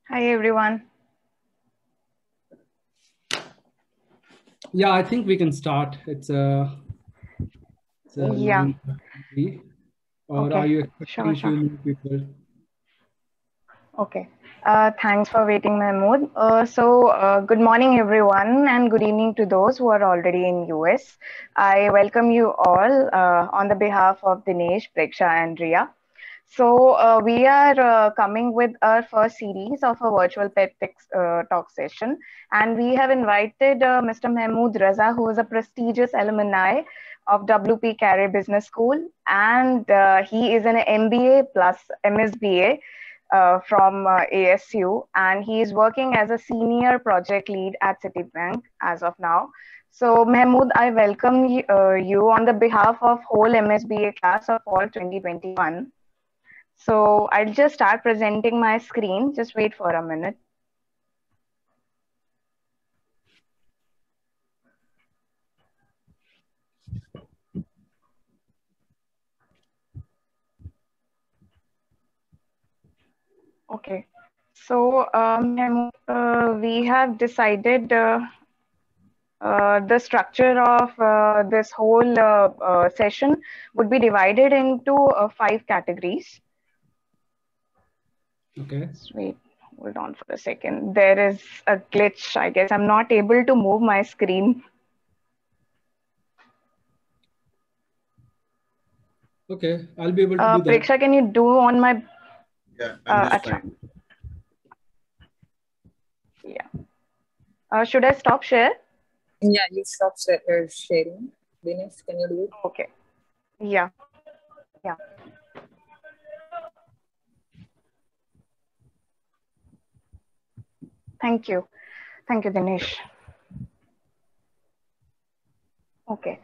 Hi everyone. Yeah, I think we can start. It's Yeah. 9:30. Or are Okay. you expecting Sure, a few sure. more people? Okay. Thanks for waiting, Mahmood. Good morning, everyone, and good evening to those who are already in US. I welcome you all on the behalf of Dinesh, Preksha, and Ria. We are coming with our first series of a virtual pet talk session, and we have invited Mr. Mahmood Raza, who is a prestigious alumni of WP Carey Business School, and he is an MBA plus MSBA from ASU, and he is working as a senior project lead at Citibank as of now. So, Mahmood, I welcome you on the behalf of whole MSBA class of all 2021. So I'll just start presenting my screen. Just wait for a minute. Okay. We have decided the structure of this whole session would be divided into 5 categories. Okay. Just wait, hold on for a second. There is a glitch. I guess I'm not able to move my screen. Okay, I'll be able to do that. Preksha, can you do on my... Yeah, I'm just Acha. trying. Yeah. Should I stop share? Yeah, you stop sharing. Dinesh, can you do it? Okay. Yeah. Yeah. Thank you. Thank you, Dinesh. Okay.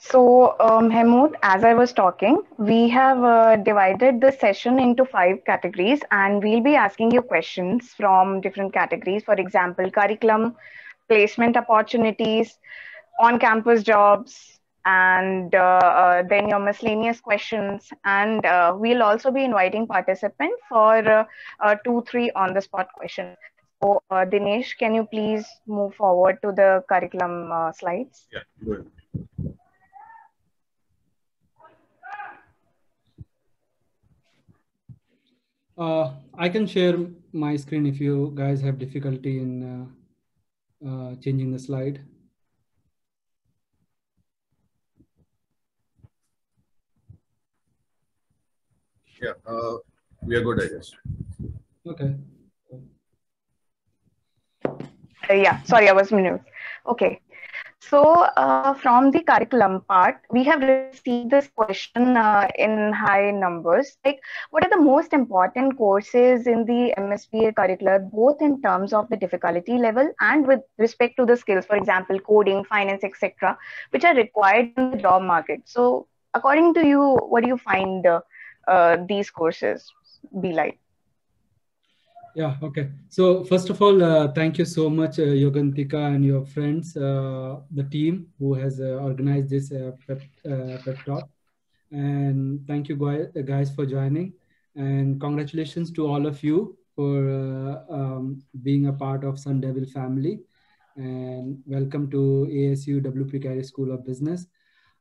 Hemant, as I was talking, we have divided the session into 5 categories, and we'll be asking you questions from different categories. For example, curriculum, placement opportunities, on-campus jobs, and then your miscellaneous questions. And we'll also be inviting participants for 2, 3 on-the-spot questions. Dinesh, can you please move forward to the curriculum slides? Yeah, good. I can share my screen if you guys have difficulty in changing the slide. Yeah, we are good, I guess. Okay. Yeah, sorry, I was mute. Okay. From the curriculum part, we have received this question in high numbers. Like, what are the most important courses in the MSBA curricular, both in terms of the difficulty level and with respect to the skills, for example, coding, finance, etc., which are required in the job market? So, according to you, what do you find these courses be like? Yeah, okay. So first of all, thank you so much, Yogantika and your friends, the team who has organized this pep talk. And thank you guys for joining. And congratulations to all of you for being a part of Sun Devil family. And welcome to ASU WP Carey School of Business.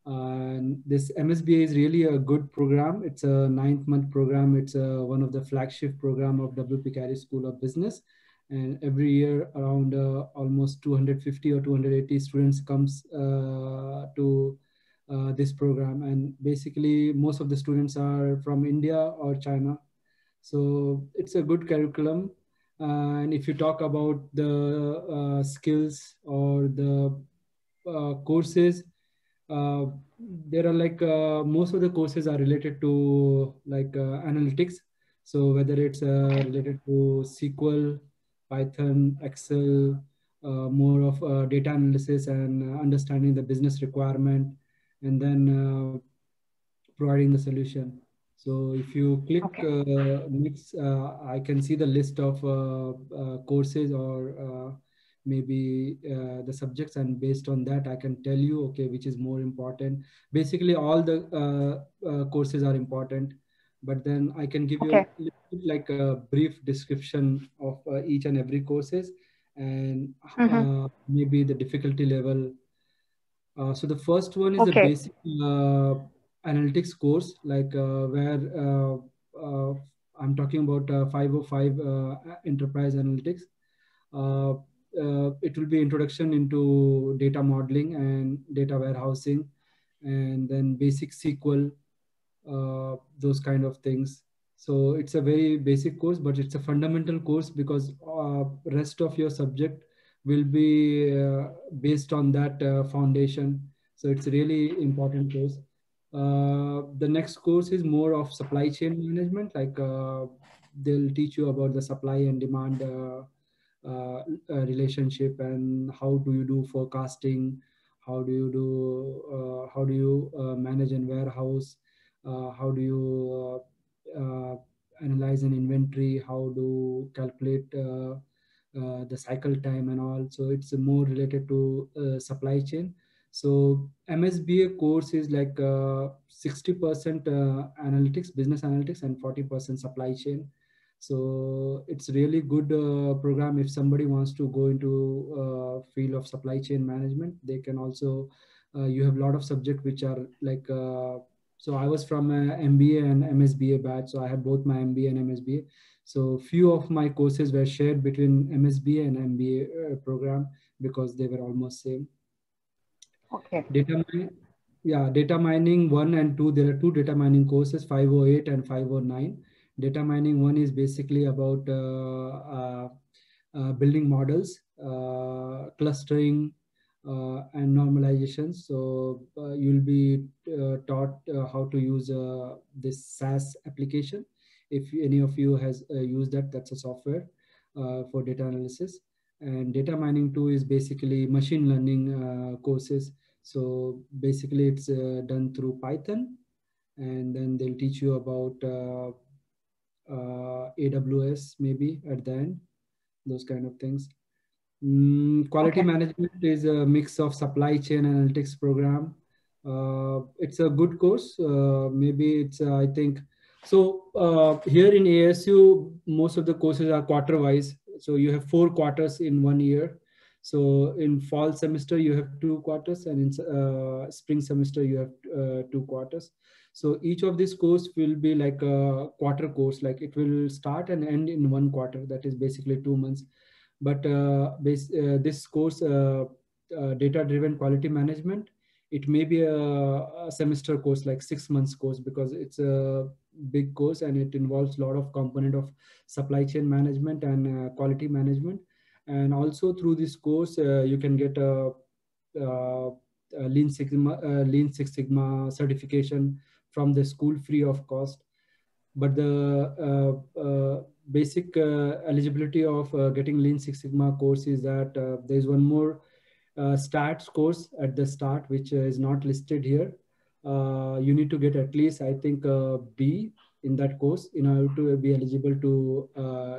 And this MSBA is really a good program. It's a 9th-month program. It's one of the flagship program of WP Carey School of Business. And every year around almost 250 or 280 students comes to this program. And basically most of the students are from India or China. So it's a good curriculum. And if you talk about the skills or the courses, uh, there are like most of the courses are related to like analytics. So whether it's related to SQL, Python, Excel, more of data analysis and understanding the business requirement, and then providing the solution. So if you click next, I can see the list of courses or maybe the subjects, and based on that I can tell you okay which is more important. Basically all the courses are important, but then I can give you a little put like a brief description of each and every courses and maybe the difficulty level. So the first one is the Okay. basic analytics course, like where I'm talking about 505 enterprise analytics. It will be introduction into data modeling and data warehousing, and then basic SQL, those kind of things. So it's a very basic course, but it's a fundamental course because rest of your subject will be based on that foundation. So it's a really important course. The next course is more of supply chain management, like they'll teach you about the supply and demand relationship, and how do you do forecasting, how do you manage a warehouse, how do you analyze an inventory, how do calculate the cycle time and all. So it's more related to supply chain. So MSBA course is like 60% analytics, business analytics, and 40% supply chain. So it's really good program. If somebody wants to go into field of supply chain management, they can also, you have a lot of subjects which are like, so I was from MBA and MSBA batch. So I had both my MBA and MSBA. So few of my courses were shared between MSBA and MBA program because they were almost same. Okay. Data mining 1 and 2. There are two data mining courses, 508 and 509. Data mining 1 is basically about building models, clustering, and normalization. So you'll be taught how to use this SAS application. If any of you has used that, that's a software for data analysis. And data mining 2 is basically machine learning courses. So basically it's done through Python, and then they'll teach you about AWS maybe at the end, those kind of things. Quality management is a mix of supply chain analytics program. It's a good course. Maybe it's, I think, so here in ASU, most of the courses are quarter wise. So you have 4 quarters in 1 year. So in fall semester, you have 2 quarters, and in spring semester, you have 2 quarters. So each of these course will be like a quarter course, like it will start and end in 1 quarter. That is basically 2 months. But this course, data-driven quality management, it may be a semester course, like 6 months course, because it's a big course and it involves a lot of component of supply chain management and quality management. And also through this course, you can get a Lean Six Sigma certification from the school free of cost. But the basic eligibility of getting Lean Six Sigma course is that there's one more stats course at the start, which is not listed here. You need to get at least, I think, B in that course in order to be eligible to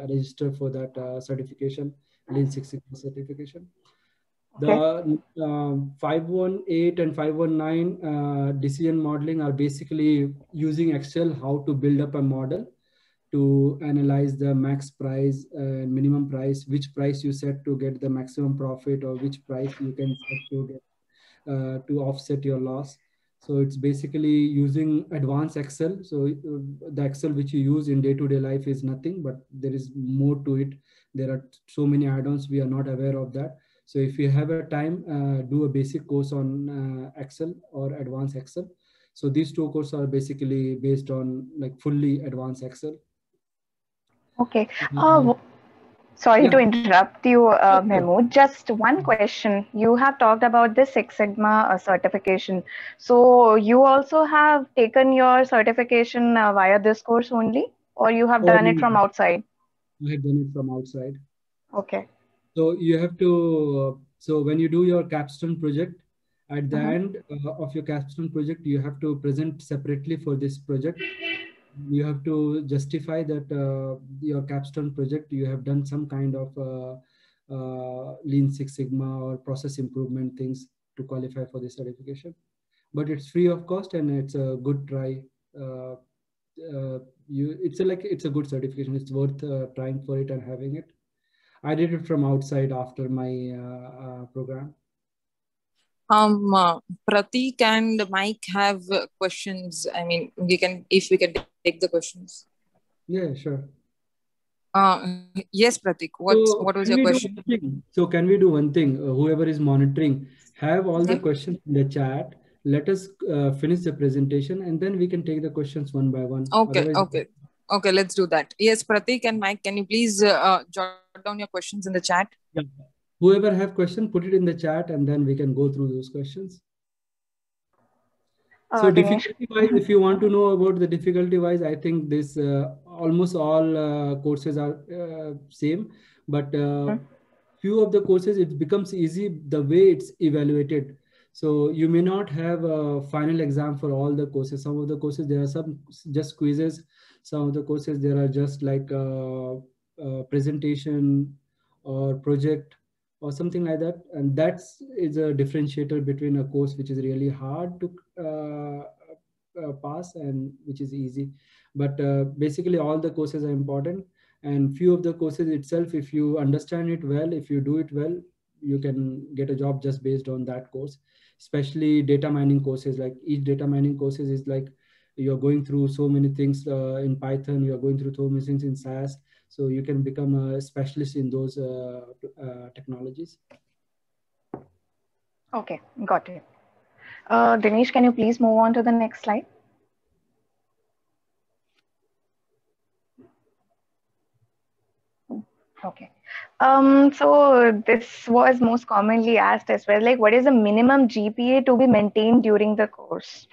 register for that certification, Lean Six Sigma certification. The 518 and 519 decision modeling are basically using Excel how to build up a model to analyze the max price and minimum price, which price you set to get the maximum profit, or which price you can set to get to offset your loss. So it's basically using advanced Excel. So the Excel which you use in day-to-day life is nothing, but there is more to it. There are so many add-ons, we are not aware of that. So if you have a time, do a basic course on Excel or advanced Excel. So these 2 courses are basically based on like fully advanced Excel. Okay. Sorry to interrupt you, Mahmood. Just one question. You have talked about the Six Sigma certification. So you also have taken your certification via this course only, or you have done it from outside? I have done it from outside. Okay. So you have to, so when you do your capstone project, at the end of your capstone project, you have to present separately for this project. You have to justify that your capstone project, you have done some kind of Lean Six Sigma or process improvement things to qualify for this certification. But it's free of cost and it's a good try. it's a good certification. It's worth trying for it and having it. I did it from outside after my program. Pratik and Mike have questions. I mean, if we can take the questions. Yeah, sure. Yes, Pratik. So What was can your we do question? one thing? So can we do one thing? Whoever is monitoring, have all the Mhm. questions in the chat. Let us finish the presentation, and then we can take the questions one by one. Okay, Otherwise, okay. Let's do that. Yes, Pratik and Mike, can you please jot down your questions in the chat? yeah. Whoever have question, put it in the chat, and then we can go through those questions. So Dinesh. difficulty wise, if you want to know about the difficulty wise, I think this almost all courses are same, but few of the courses it becomes easy the way it's evaluated. So you may not have a final exam for all the courses. Some of the courses there are some just quizzes. Some of the courses there are just like presentation or project or something like that, and that's is a differentiator between a course which is really hard to pass and which is easy. But basically all the courses are important, and few of the courses itself, if you understand it well, if you do it well, you can get a job just based on that course. Especially data mining courses, like each data mining courses is like you're going through so many things in Python, you're going through so many things in SAS, so you can become a specialist in those technologies. Okay, got it. Dinesh, can you please move on to the next slide? Okay. So this was most commonly asked as well, like what is the minimum GPA to be maintained during the course?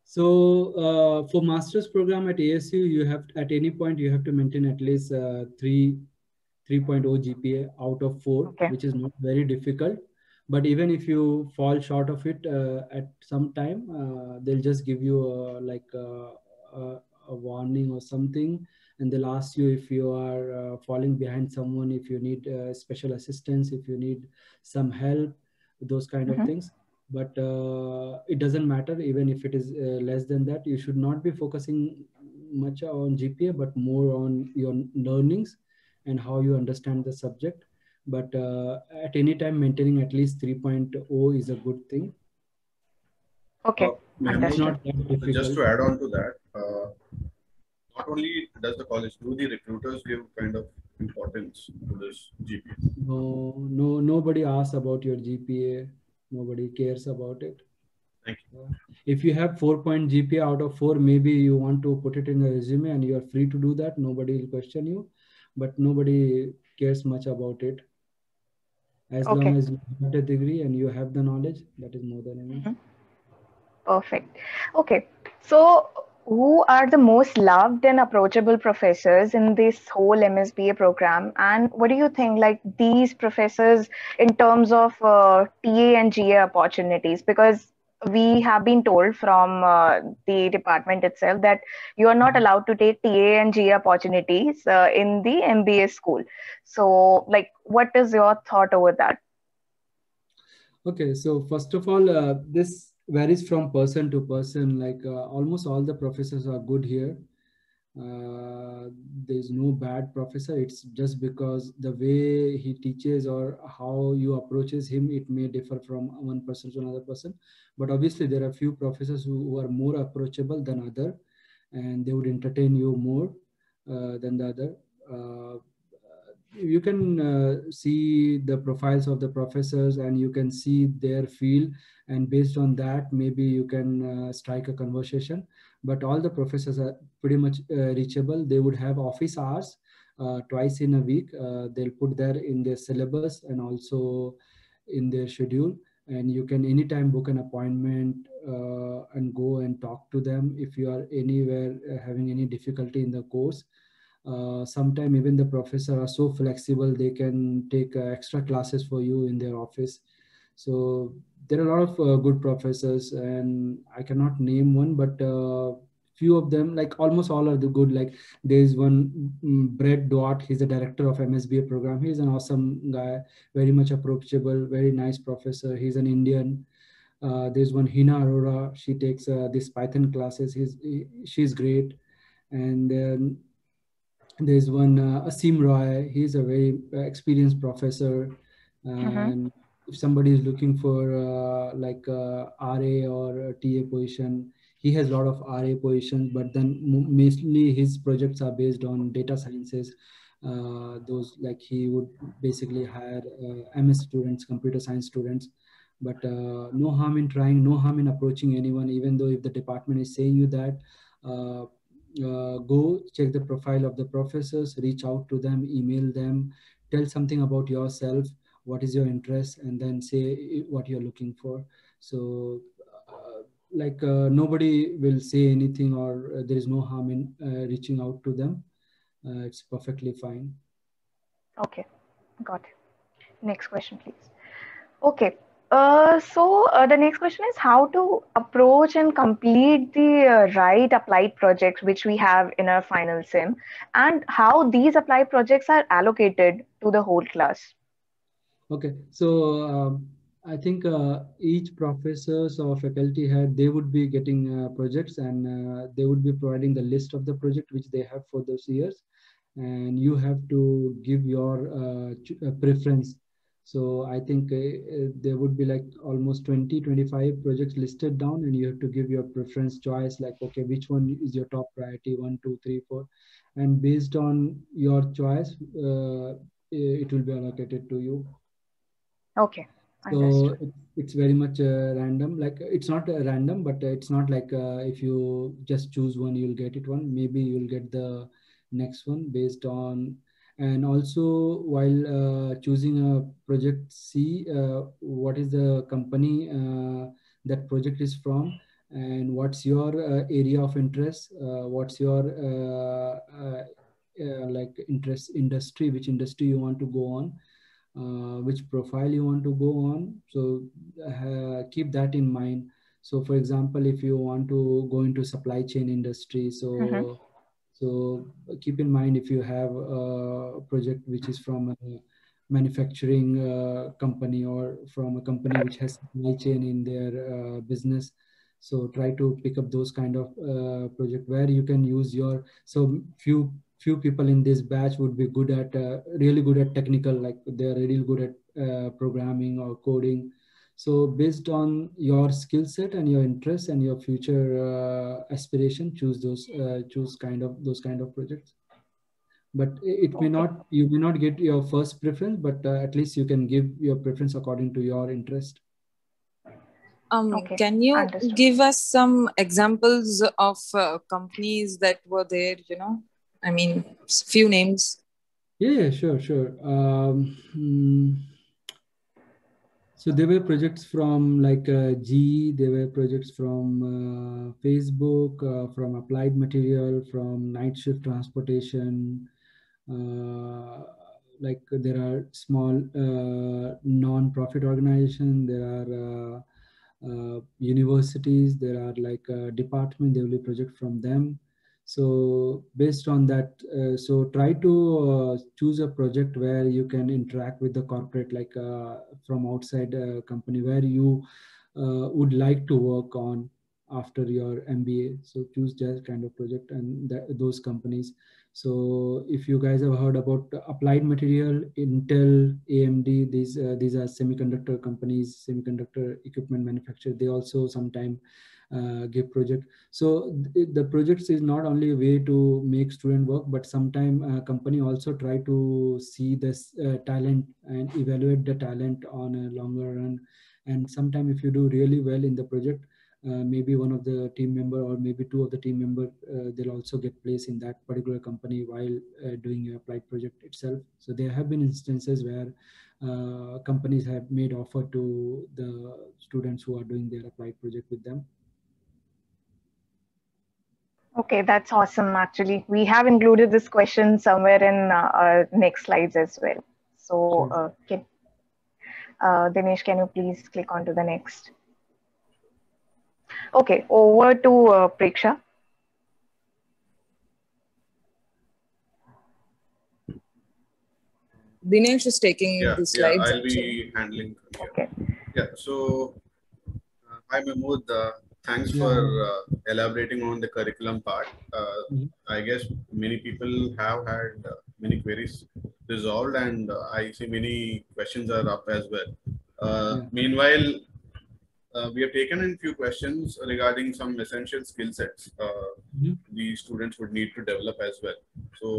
So for master's program at ASU, you have at any point you have to maintain at least 3.0 GPA out of 4, Okay. which is not very difficult. But even if you fall short of it at some time, they'll just give you a warning or something, and they'll ask you if you are falling behind someone, if you need special assistance, if you need some help, those kind of things. But it doesn't matter even if it is less than that. You should not be focusing much on GPA, but more on your learnings and how you understand the subject. But at any time, maintaining at least 3.0 is a good thing. Okay, It's Mahmood, not that difficult. just to add on to that, not only does the college, do the recruiters give kind of importance to this GPA? No, nobody asks about your GPA. Nobody cares about it. Thank you. If you have 4 point GPA out of 4, maybe you want to put it in a resume and you are free to do that. Nobody will question you, but nobody cares much about it. As long as you have the degree and you have the knowledge, that is more than enough. Perfect. Okay. So who are the most loved and approachable professors in this whole MSBA program? And what do you think, like these professors in terms of TA and GA opportunities? Because we have been told from the department itself that you are not allowed to take TA and GA opportunities in the MBA school. So, like, what is your thought over that? Okay, so first of all, this varies from person to person. Like almost all the professors are good here. There's no bad professor. It's just because the way he teaches or how you approaches him, it may differ from one person to another person. But obviously there are few professors who are more approachable than other, and they would entertain you more than the other. You can see the profiles of the professors and you can see their field, and based on that maybe you can strike a conversation. But all the professors are pretty much reachable. They would have office hours twice in a week. They'll put there in their syllabus and also in their schedule, and you can anytime book an appointment and go and talk to them if you are anywhere having any difficulty in the course. Sometimes even the professor are so flexible, they can take extra classes for you in their office. So there are a lot of good professors, and I cannot name one, but few of them, like almost all are the good. Like there's one Brett Dwart, he's the director of MSBA program. He's an awesome guy, very much approachable, very nice professor. He's an Indian. There's one Hina Arora, she takes this Python classes. She's great. And there's one Asim Roy. He's a very experienced professor, and if somebody is looking for RA or a TA position, he has a lot of RA positions, but then mostly his projects are based on data sciences. Those like he would basically hire MS students, computer science students, but no harm in trying, no harm in approaching anyone, even though if the department is saying you that, go check the profile of the professors, reach out to them, email them, tell something about yourself, what is your interest, and then say what you're looking for. So nobody will say anything, or there is no harm in reaching out to them. It's perfectly fine. Okay, got it. Next question, please. Okay. The next question is how to approach and complete the right applied projects which we have in our final sim, and how these applied projects are allocated to the whole class. Okay, so I think each professors or faculty head, they would be getting projects, and they would be providing the list of the project which they have for those years, and you have to give your preference. So I think there would be like almost 20-25 projects listed down, and you have to give your preference choice, like, okay, which one is your top priority, 1, 2, 3, 4, and based on your choice, it will be allocated to you. Okay. So it's very much random. Like it's not random, but it's not like if you just choose one, you'll get it one. Maybe you'll get the next one based on. And also while choosing a project, see what is the company that project is from, and what's your area of interest, what's your like interest industry, which industry you want to go on. Which profile you want to go on. So keep that in mind. So for example, if you want to go into supply chain industry, so so keep in mind if you have a project which is from a manufacturing company, or from a company which has supply chain in their business. So try to pick up those kind of project where you can use your, so few people in this batch would be good at really good at technical, like they're really good at programming or coding. So based on your skill set and your interests and your future aspiration, choose those those kind of projects. But it may not, you may not get your first preference, but at least you can give your preference according to your interest. Can you give us some examples of companies that were there, you know? I mean, few names. Yeah, sure. So there were projects from like GE, there were projects from Facebook, from Applied Material, from Night Shift Transportation. Like there are small non-profit organizations, there are universities, there are like department, there will be project from them. So based on that, so try to choose a project where you can interact with the corporate, like from outside company where you would like to work on after your MBA. So choose that kind of project and those companies. So if you guys have heard about Applied Material, Intel, AMD, these are semiconductor companies, semiconductor equipment manufacturer. They also sometimes give project. So the projects is not only a way to make student work, but sometimes company also try to see this talent and evaluate the talent on a longer run. And sometimes if you do really well in the project, maybe one of the team member or maybe two of the team member, they'll also get placed in that particular company while doing your applied project itself. So there have been instances where companies have made offer to the students who are doing their applied project with them. Okay, that's awesome. Actually, we have included this question somewhere in our next slides as well. So, Dinesh, can you please click on to the next? Okay, over to Preksha. Dinesh is taking the slides. Yeah, I'll be handling. Okay. Yeah, so hi Mahmood. Thanks Yeah. for elaborating on the curriculum part. Mhm. I guess many people have had many queries resolved, and I see many questions are up as well. Yeah. Meanwhile, we have taken in few questions regarding some essential skill sets Mhm. the students would need to develop as well. So,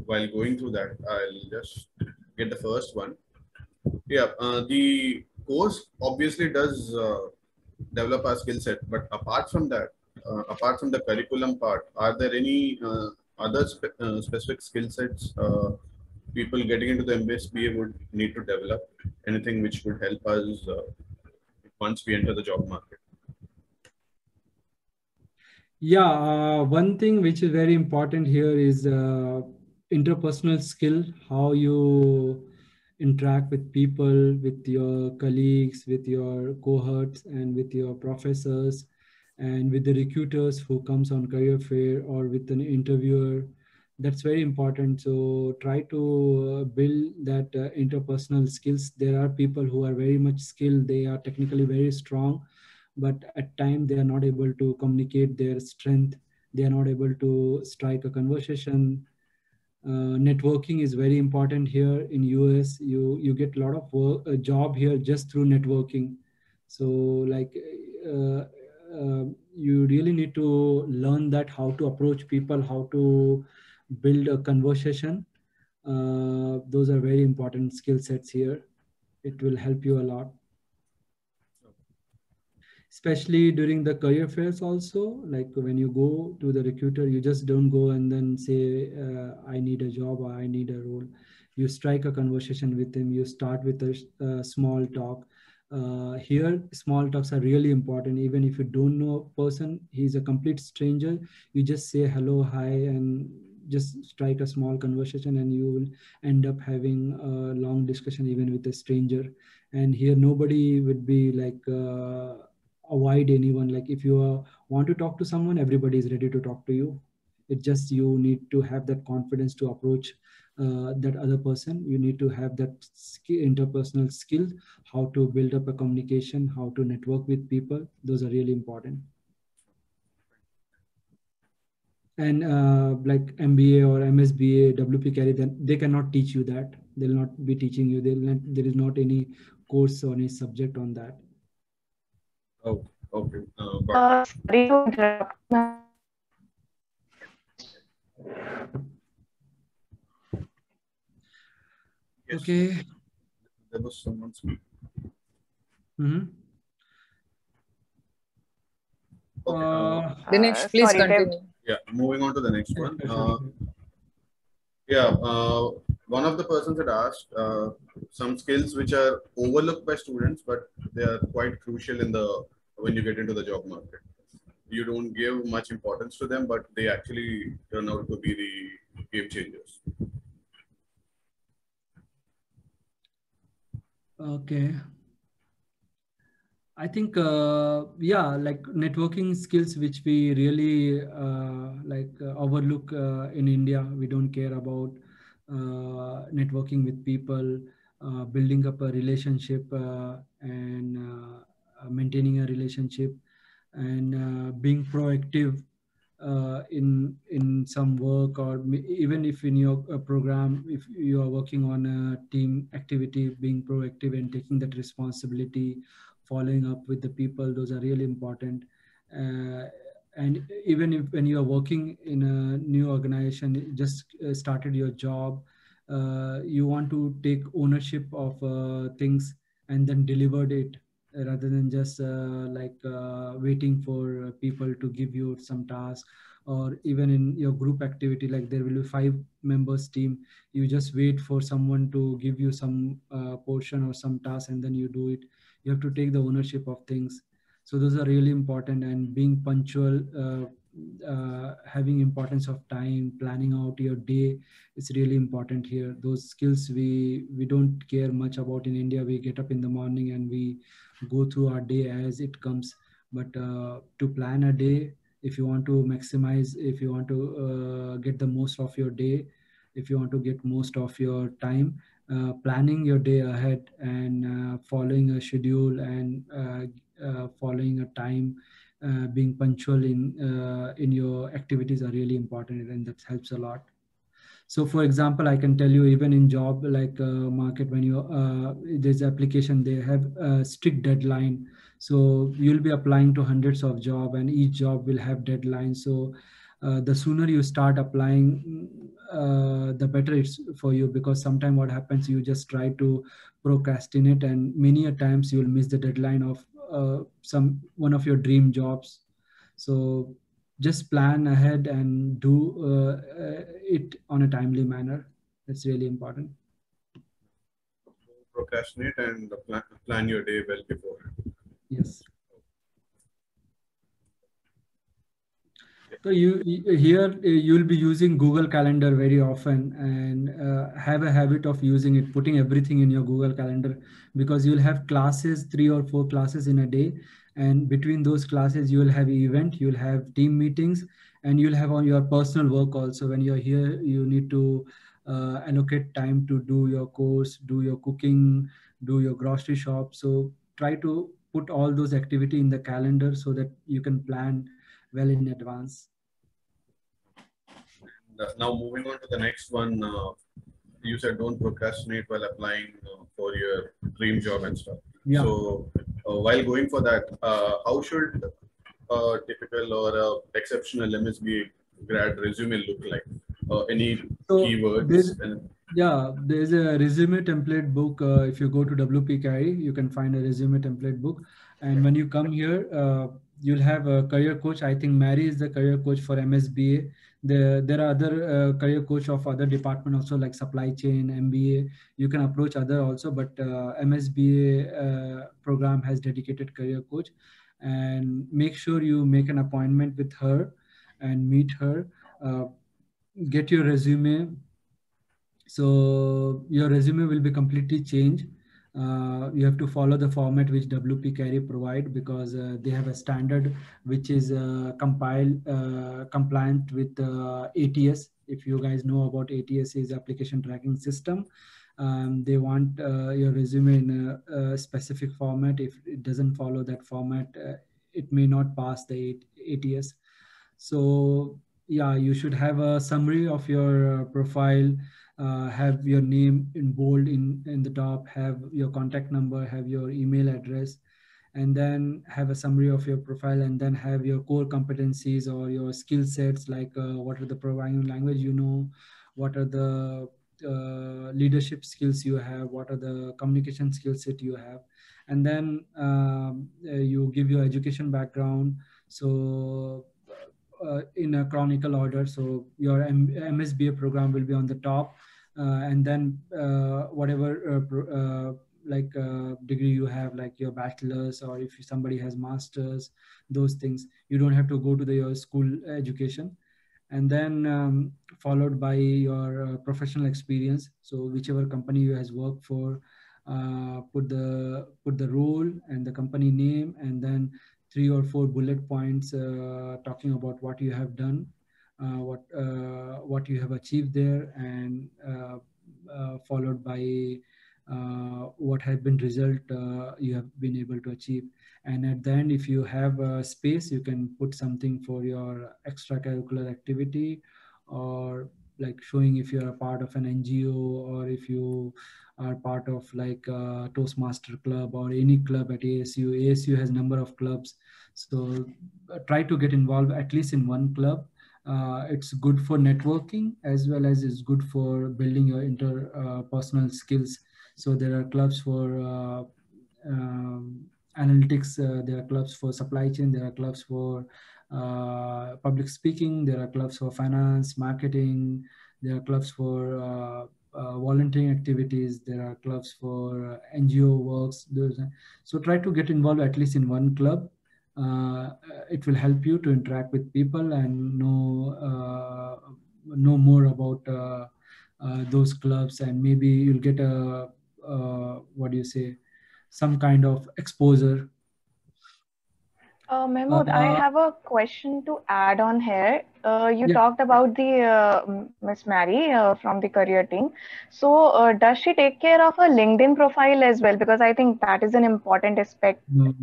while going through that, I'll just get the first one. Yeah, the course obviously does develop our skill set, but apart from that, apart from the curriculum part, are there any other specific skill sets people getting into the MBA would need to develop? Anything which would help us once we enter the job market? Yeah, one thing which is very important here is interpersonal skill, how you interact with people, with your colleagues, with your cohorts, and with your professors, and with the recruiters who comes on career fair or with an interviewer. That's very important. So try to build that interpersonal skills. There are people who are very much skilled. They are technically very strong, but at time they are not able to communicate their strength. They are not able to strike a conversation. Networking is very important here in US. You get a lot of work, a job here just through networking. So like uh, you really need to learn that how to approach people, how to build a conversation. Those are very important skill sets here. It will help you a lot, especially during the career fairs also. Like when you go to the recruiter, you just don't go and then say I need a job or I need a role. You strike a conversation with him. You start with a small talk. Here small talks are really important. Even if you don't know a person, he's a complete stranger, you just say hello, hi, and just strike a small conversation, and you will end up having a long discussion even with a stranger. And here nobody would be like avoid anyone. Like if you want to talk to someone, everybody is ready to talk to you. It just you need to have that confidence to approach that other person. You need to have that interpersonal skill, how to build up a communication, how to network with people. Those are really important. And like MBA or MSBA, WP Carry, then they cannot teach you that. They'll not be teaching you. There is not any course or any subject on that. Oh, okay. Sorry to interrupt. Yes, Okay. there was someone speaking. Mm-hmm. Okay. Dinesh, please Sorry, continue. Yeah, moving on to the next one. Sure. Yeah, one of the persons had asked some skills which are overlooked by students, but they are quite crucial in the when you get into the job market. You don't give much importance to them, but they actually turn out to be the game changers. Okay. I think, yeah, like networking skills, which we really overlook in India. We don't care about networking with people, building up a relationship, and maintaining a relationship, and being proactive in some work, or even if in your program, if you are working on a team activity, being proactive and taking that responsibility, following up with the people. Those are really important. uh, and even if when you are working in a new organization, just started your job, you want to take ownership of things and then delivered it, rather than just waiting for people to give you some task. Or even in your group activity, like there will be 5 members team, you just wait for someone to give you some portion or some task and then you do it. You have to take the ownership of things. So those are really important. And being punctual, having importance of time, planning out your day is really important here. Those skills we don't care much about in India. We get up in the morning and we go through our day as it comes. But to plan a day, if you want to maximize, if you want to get the most of your day, if you want to get most of your time, planning your day ahead and following a schedule and following a time, being punctual in your activities are really important, and that helps a lot. So for example, I can tell you, even in job like market, when you there's application, they have a strict deadline. So you'll be applying to hundreds of job, and each job will have deadline. So the sooner you start applying, the better it's for you, because sometimes what happens, you just try to procrastinate, and many a times you will miss the deadline of some one of your dream jobs. So just plan ahead and do it on a timely manner. That's really important. Procrastinate and plan your day well beforehand. Yes. So you'll be using Google Calendar very often, and have a habit of using it, putting everything in your Google Calendar, because you'll have classes, 3 or 4 classes in a day. And between those classes, you will have event, you'll have team meetings, and you'll have on your personal work also. When you're here, you need to allocate time to do your course, do your cooking, do your grocery shop. So try to put all those activity in the calendar so that you can plan well in advance. Now moving on to the next one, you said don't procrastinate while applying for your dream job and stuff. Yeah. So while going for that, how should a typical or a exceptional MSBA grad resume look like? Any keywords? There's a resume template book. If you go to WPCarry, you can find a resume template book. And when you come here, you'll have a career coach. I think Mary is the career coach for MSBA. There are other career coach of other department also, like supply chain, MBA. You can approach other also, but MSBA program has dedicated career coach. And make sure you make an appointment with her and meet her. Get your resume. So your resume will be completely changed. You have to follow the format which WPCarry provide, because they have a standard which is compliant with ATS. If you guys know about ATS, is application tracking system. They want your resume in a specific format. If it doesn't follow that format, it may not pass the ATS. So yeah, you should have a summary of your profile. Have your name in bold in the top, have your contact number, have your email address, and then have a summary of your profile, and then have your core competencies or your skill sets, like what are the programming language you know, what are the leadership skills you have, what are the communication skill set you have, and then you give your education background. So in a chronicle order. So your MSBA program will be on the top, and then whatever degree you have, like your bachelor's, or if somebody has master's, those things. You don't have to go to your school education. And then followed by your professional experience. So whichever company you has worked for, put the role and the company name, and then 3 or 4 bullet points talking about what you have done, what you have achieved there, and followed by what have been result you have been able to achieve. And at the end, if you have a space, you can put something for your extracurricular activity, or like showing if you're a part of an NGO, or if you are part of like a Toastmaster club or any club at ASU. ASU has number of clubs. So try to get involved at least in one club. It's good for networking, as well as it's good for building your interpersonal skills. So there are clubs for analytics, there are clubs for supply chain, there are clubs for public speaking, there are clubs for finance, marketing, there are clubs for volunteering activities, there are clubs for NGO works. So try to get involved at least in one club. It will help you to interact with people and know more about those clubs, and maybe you'll get a some kind of exposure. Mahmood, I have a question to add on here. You Yeah. talked about the Miss Mary from the career team. So, does she take care of her LinkedIn profile as well? Because I think that is an important aspect. No,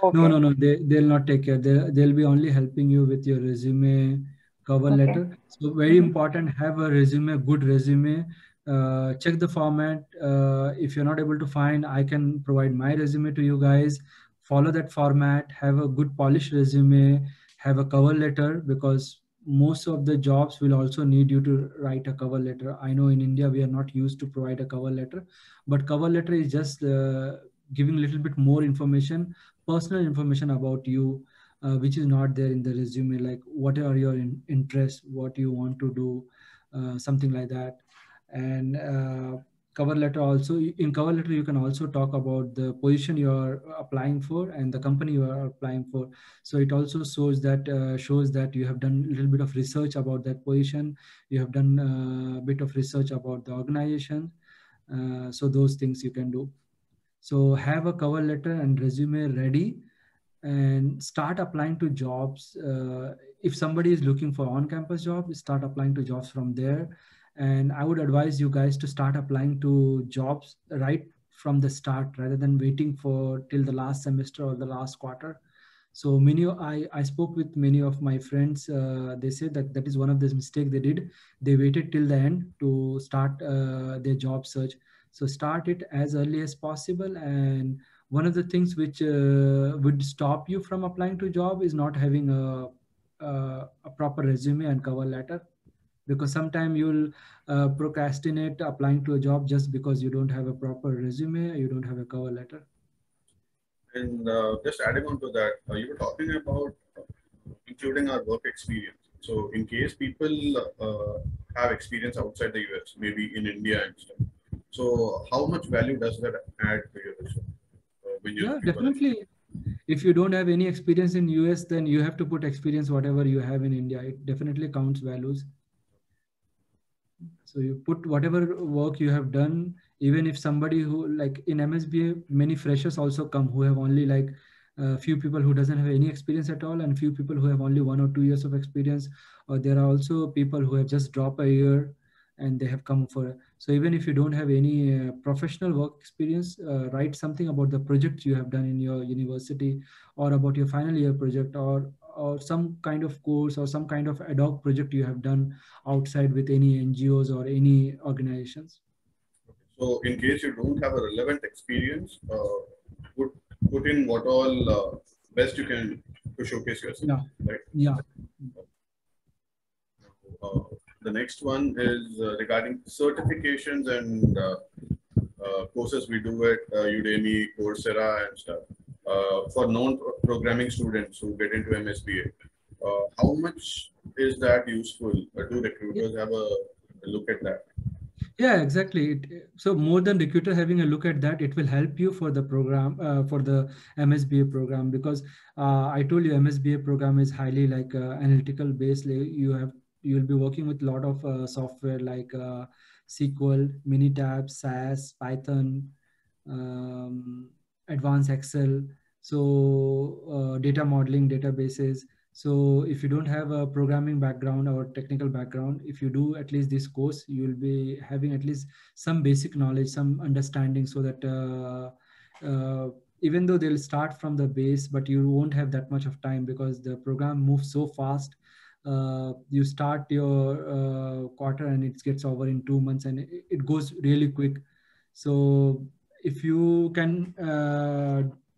Okay. no. They'll not take care. They'll be only helping you with your resume, cover Okay. letter. So very important, have a resume, good resume. Check the format. If you're not able to find, I can provide my resume to you guys. Follow that format. Have a good polished resume. Have a cover letter, because most of the jobs will also need you to write a cover letter. I know in India we are not used to provide a cover letter, but cover letter is just giving a little bit more information, personal information about you, which is not there in the resume, like what are your interests, what you want to do, something like that. And cover letter also, in cover letter you can also talk about the position you are applying for and the company you are applying for. So it also shows that you have done a little bit of research about that position, you have done a bit of research about the organization. So those things you can do. So have a cover letter and resume ready and start applying to jobs. If somebody is looking for on-campus job, start applying to jobs from there. And I would advise you guys to start applying to jobs right from the start, rather than waiting for till the last semester or the last quarter. So I spoke with many of my friends. They said that that is one of the mistakes they did. They waited till the end to start their job search. So start it as early as possible. And one of the things which would stop you from applying to job is not having a proper resume and cover letter, because sometimes you'll procrastinate applying to a job just because you don't have a proper resume, you don't have a cover letter. And just adding on to that, you were talking about including our work experience. So in case people have experience outside the US, maybe in India and stuff, so how much value does that add to your resume? When you're Yeah, looking for that? definitely. If you don't have any experience in US, then you have to put experience whatever you have in India. It definitely counts values. So you put whatever work you have done. Even if somebody who, like in MSBA, many freshers also come who have only like a few people who doesn't have any experience at all, and few people who have only 1 or 2 years of experience. Or there are also people who have just dropped a year and they have come for. So even if you don't have any professional work experience, write something about the project you have done in your university, or about your final year project, or some kind of course or some kind of ad hoc project you have done outside with any NGOs or any organizations. So in case you don't have a relevant experience, put in what all best you can to showcase yourself. Yeah. Right. Yeah. The next one is regarding certifications and courses we do at Udemy, Coursera, and stuff. For non-programming students who get into MSBA, how much is that useful? Do recruiters have a look at that? Yeah, exactly. So more than recruiter having a look at that, it will help you for the program, for the MSBA program, because I told you MSBA program is highly like analytical based. You'll be working with a lot of software like SQL, Minitab, SAS, Python, advanced Excel, so data modeling, databases. So if you don't have a programming background or technical background, if you do at least this course, you will be having at least some basic knowledge, some understanding, so that even though they'll start from the base, but you won't have that much of time because the program moves so fast. You start your quarter and it gets over in 2 months, and it goes really quick. So if you can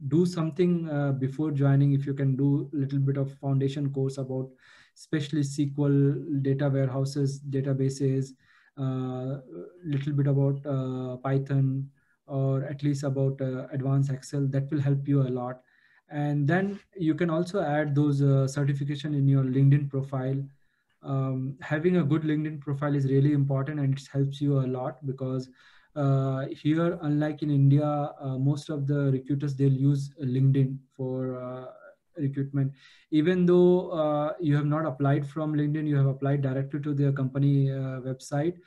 do something before joining, if you can do a little bit of foundation course about especially SQL, data warehouses, databases, little bit about Python, or at least about advanced Excel, that will help you a lot. And then you can also add those certification in your LinkedIn profile. Having a good LinkedIn profile is really important, and it helps you a lot, because here, unlike in India, most of the recruiters, they'll use LinkedIn for recruitment. Even though you have not applied from LinkedIn, you have applied directly to their company website,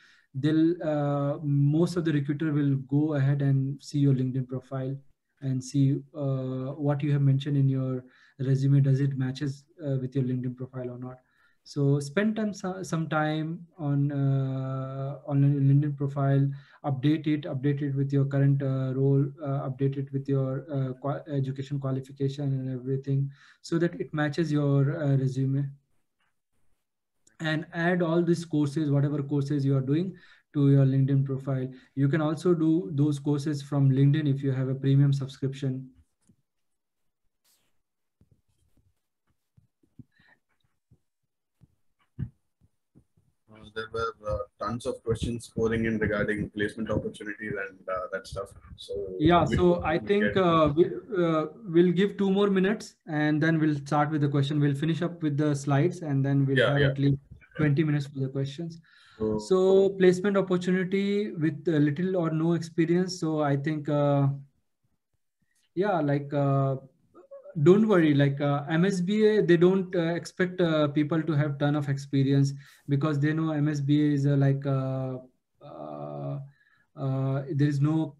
most of the recruiter will go ahead and see your LinkedIn profile and see what you have mentioned in your resume, does it matches with your LinkedIn profile or not. So spend some time on your LinkedIn profile, update it with your current role, update it with your education qualification and everything, so that it matches your resume. And add all these courses, whatever courses you are doing, to your LinkedIn profile. You can also do those courses from LinkedIn if you have a premium subscription. There were tons of questions pouring in regarding placement opportunities and that stuff. So yeah, so I think we'll give 2 more minutes and then we'll start with the question. We'll finish up with the slides and then we'll have at least 20 minutes for the questions. So placement opportunity with little or no experience. So I think, yeah, like don't worry, like MSBA, they don't expect people to have ton of experience, because they know MSBA is there is no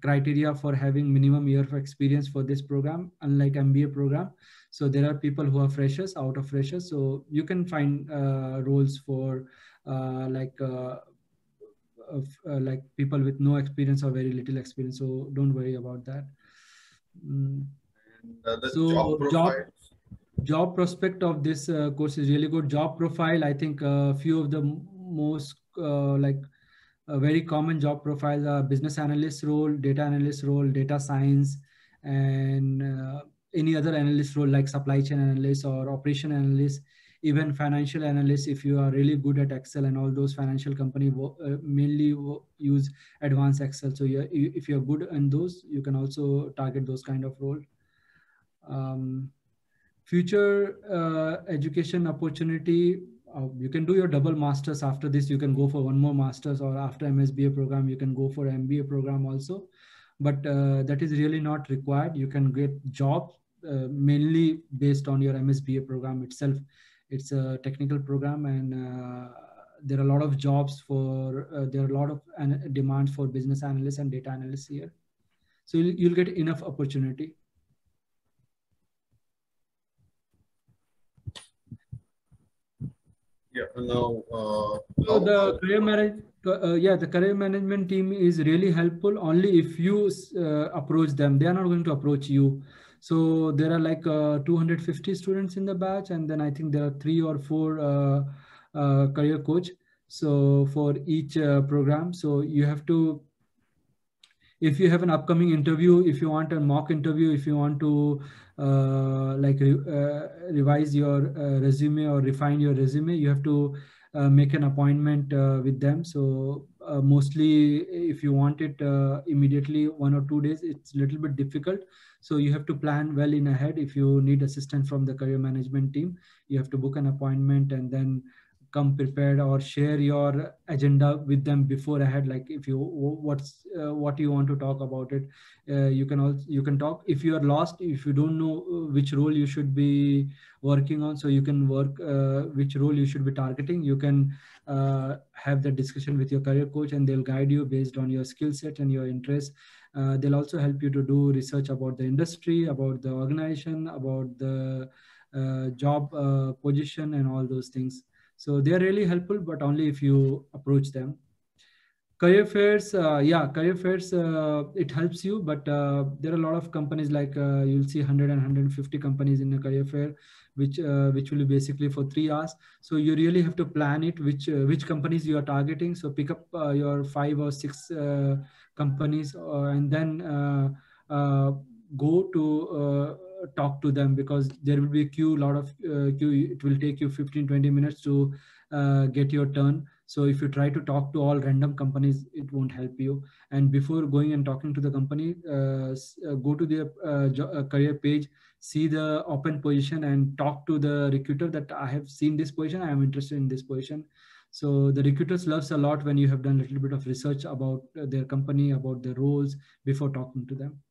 criteria for having minimum year of experience for this program, unlike MBA program. So there are people who are freshers, out of freshers. So you can find roles for like people with no experience or very little experience. So don't worry about that. So job prospect of this course is really good. Job profile, I think a few of the most very common job profiles are business analyst role, data analyst role, data science, and any other analyst role like supply chain analyst or operation analyst, even financial analyst. If you are really good at Excel, and all those financial company mainly use advanced Excel. So if you're good in those, you can also target those kind of role. Future education opportunity, you can do your double masters. After this, you can go for one more masters, or after MSBA program, you can go for MBA program also. But that is really not required. You can get jobs mainly based on your MSBA program itself. It's a technical program, and there are a lot of jobs for, there are a lot of demands for business analysts and data analysts here. So you'll get enough opportunity. Yeah. Now, so the career management team is really helpful only if you approach them. They are not going to approach you. So there are like 250 students in the batch, and then I think there are 3 or 4 career coach. So for each program, so you have to, if you have an upcoming interview, if you want a mock interview, if you want to revise your resume or refine your resume, you have to make an appointment with them. So mostly if you want it immediately, 1 or 2 days, it's a little bit difficult. So you have to plan well in ahead. If you need assistance from the career management team, you have to book an appointment and then come prepared, or share your agenda with them before ahead. Like if you what you want to talk about it, you can talk. If you are lost, if you don't know which role you should be working on, so you can work which role you should be targeting, you can have the discussion with your career coach, and they'll guide you based on your skill set and your interest. They'll also help you to do research about the industry, about the organization, about the job position, and all those things. So they are really helpful, but only if you approach them. Career fairs, career fairs, it helps you, but there are a lot of companies, like you'll see 100 and 150 companies in a career fair, which will be basically for 3 hours. So you really have to plan it, which companies you are targeting. So pick up your 5 or 6 companies, and then go to talk to them, because there will be a queue, it will take you 15-20 minutes to get your turn. So if you try to talk to all random companies, it won't help you. And before going and talking to the company, go to their career page, see the open position, and talk to the recruiter that I have seen this position, I am interested in this position. So the recruiters loves a lot when you have done a little bit of research about their company, about their roles, before talking to them.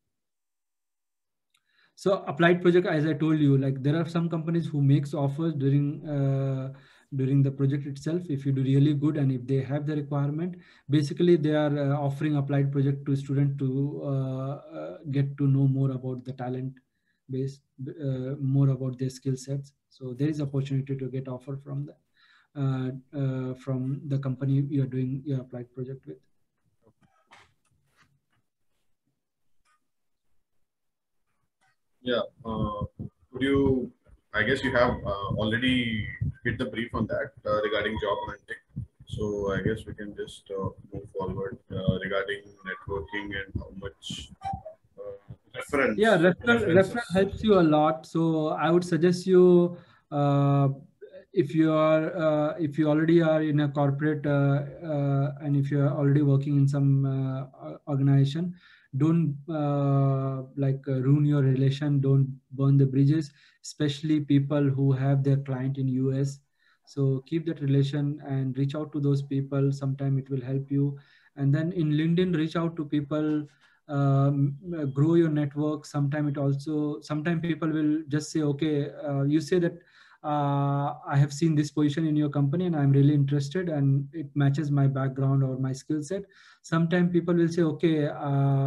So applied project, as I told you, like there are some companies who makes offers during the project itself. If you do really good, and if they have the requirement, basically they are offering applied project to student to get to know more about the talent. based, more about their skill sets. So there is opportunity to get offer from the company you're doing your applied project with. Yeah. Could you? I guess you have already hit the brief on that regarding job hunting. So I guess we can just move forward regarding networking and how much reference. Yeah, referral helps you a lot. So I would suggest you, if you already are in a corporate and if you are already working in some organization, don't ruin your relation. Don't burn the bridges, especially people who have their client in US. So keep that relation and reach out to those people. Sometime it will help you. And then in LinkedIn, reach out to people, grow your network. Sometimes people will just say, okay, you say that I have seen this position in your company and I'm really interested and it matches my background or my skill set. Sometimes people will say, okay,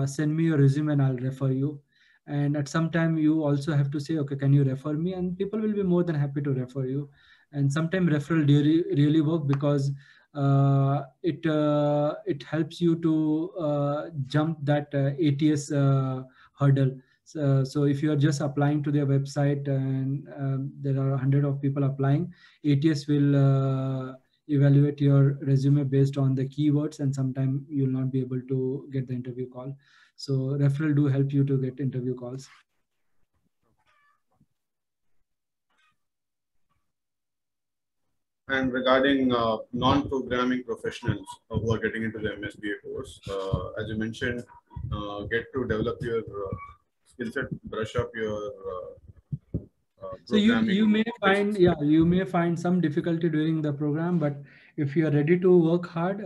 send me your resume and I'll refer you. And at some time you also have to say, okay, can you refer me? And people will be more than happy to refer you. And sometimes referral really work because it helps you to jump that ATS hurdle. So if you are just applying to their website and there are 100 of people applying, ATS will evaluate your resume based on the keywords, and sometimes you'll not be able to get the interview call. So referral do help you to get interview calls. And regarding non-programming professionals who are getting into the MSBA course, as you mentioned, get to develop your skill set, brush up your so you may find, yeah, you may find some difficulty during the program, but if you are ready to work hard,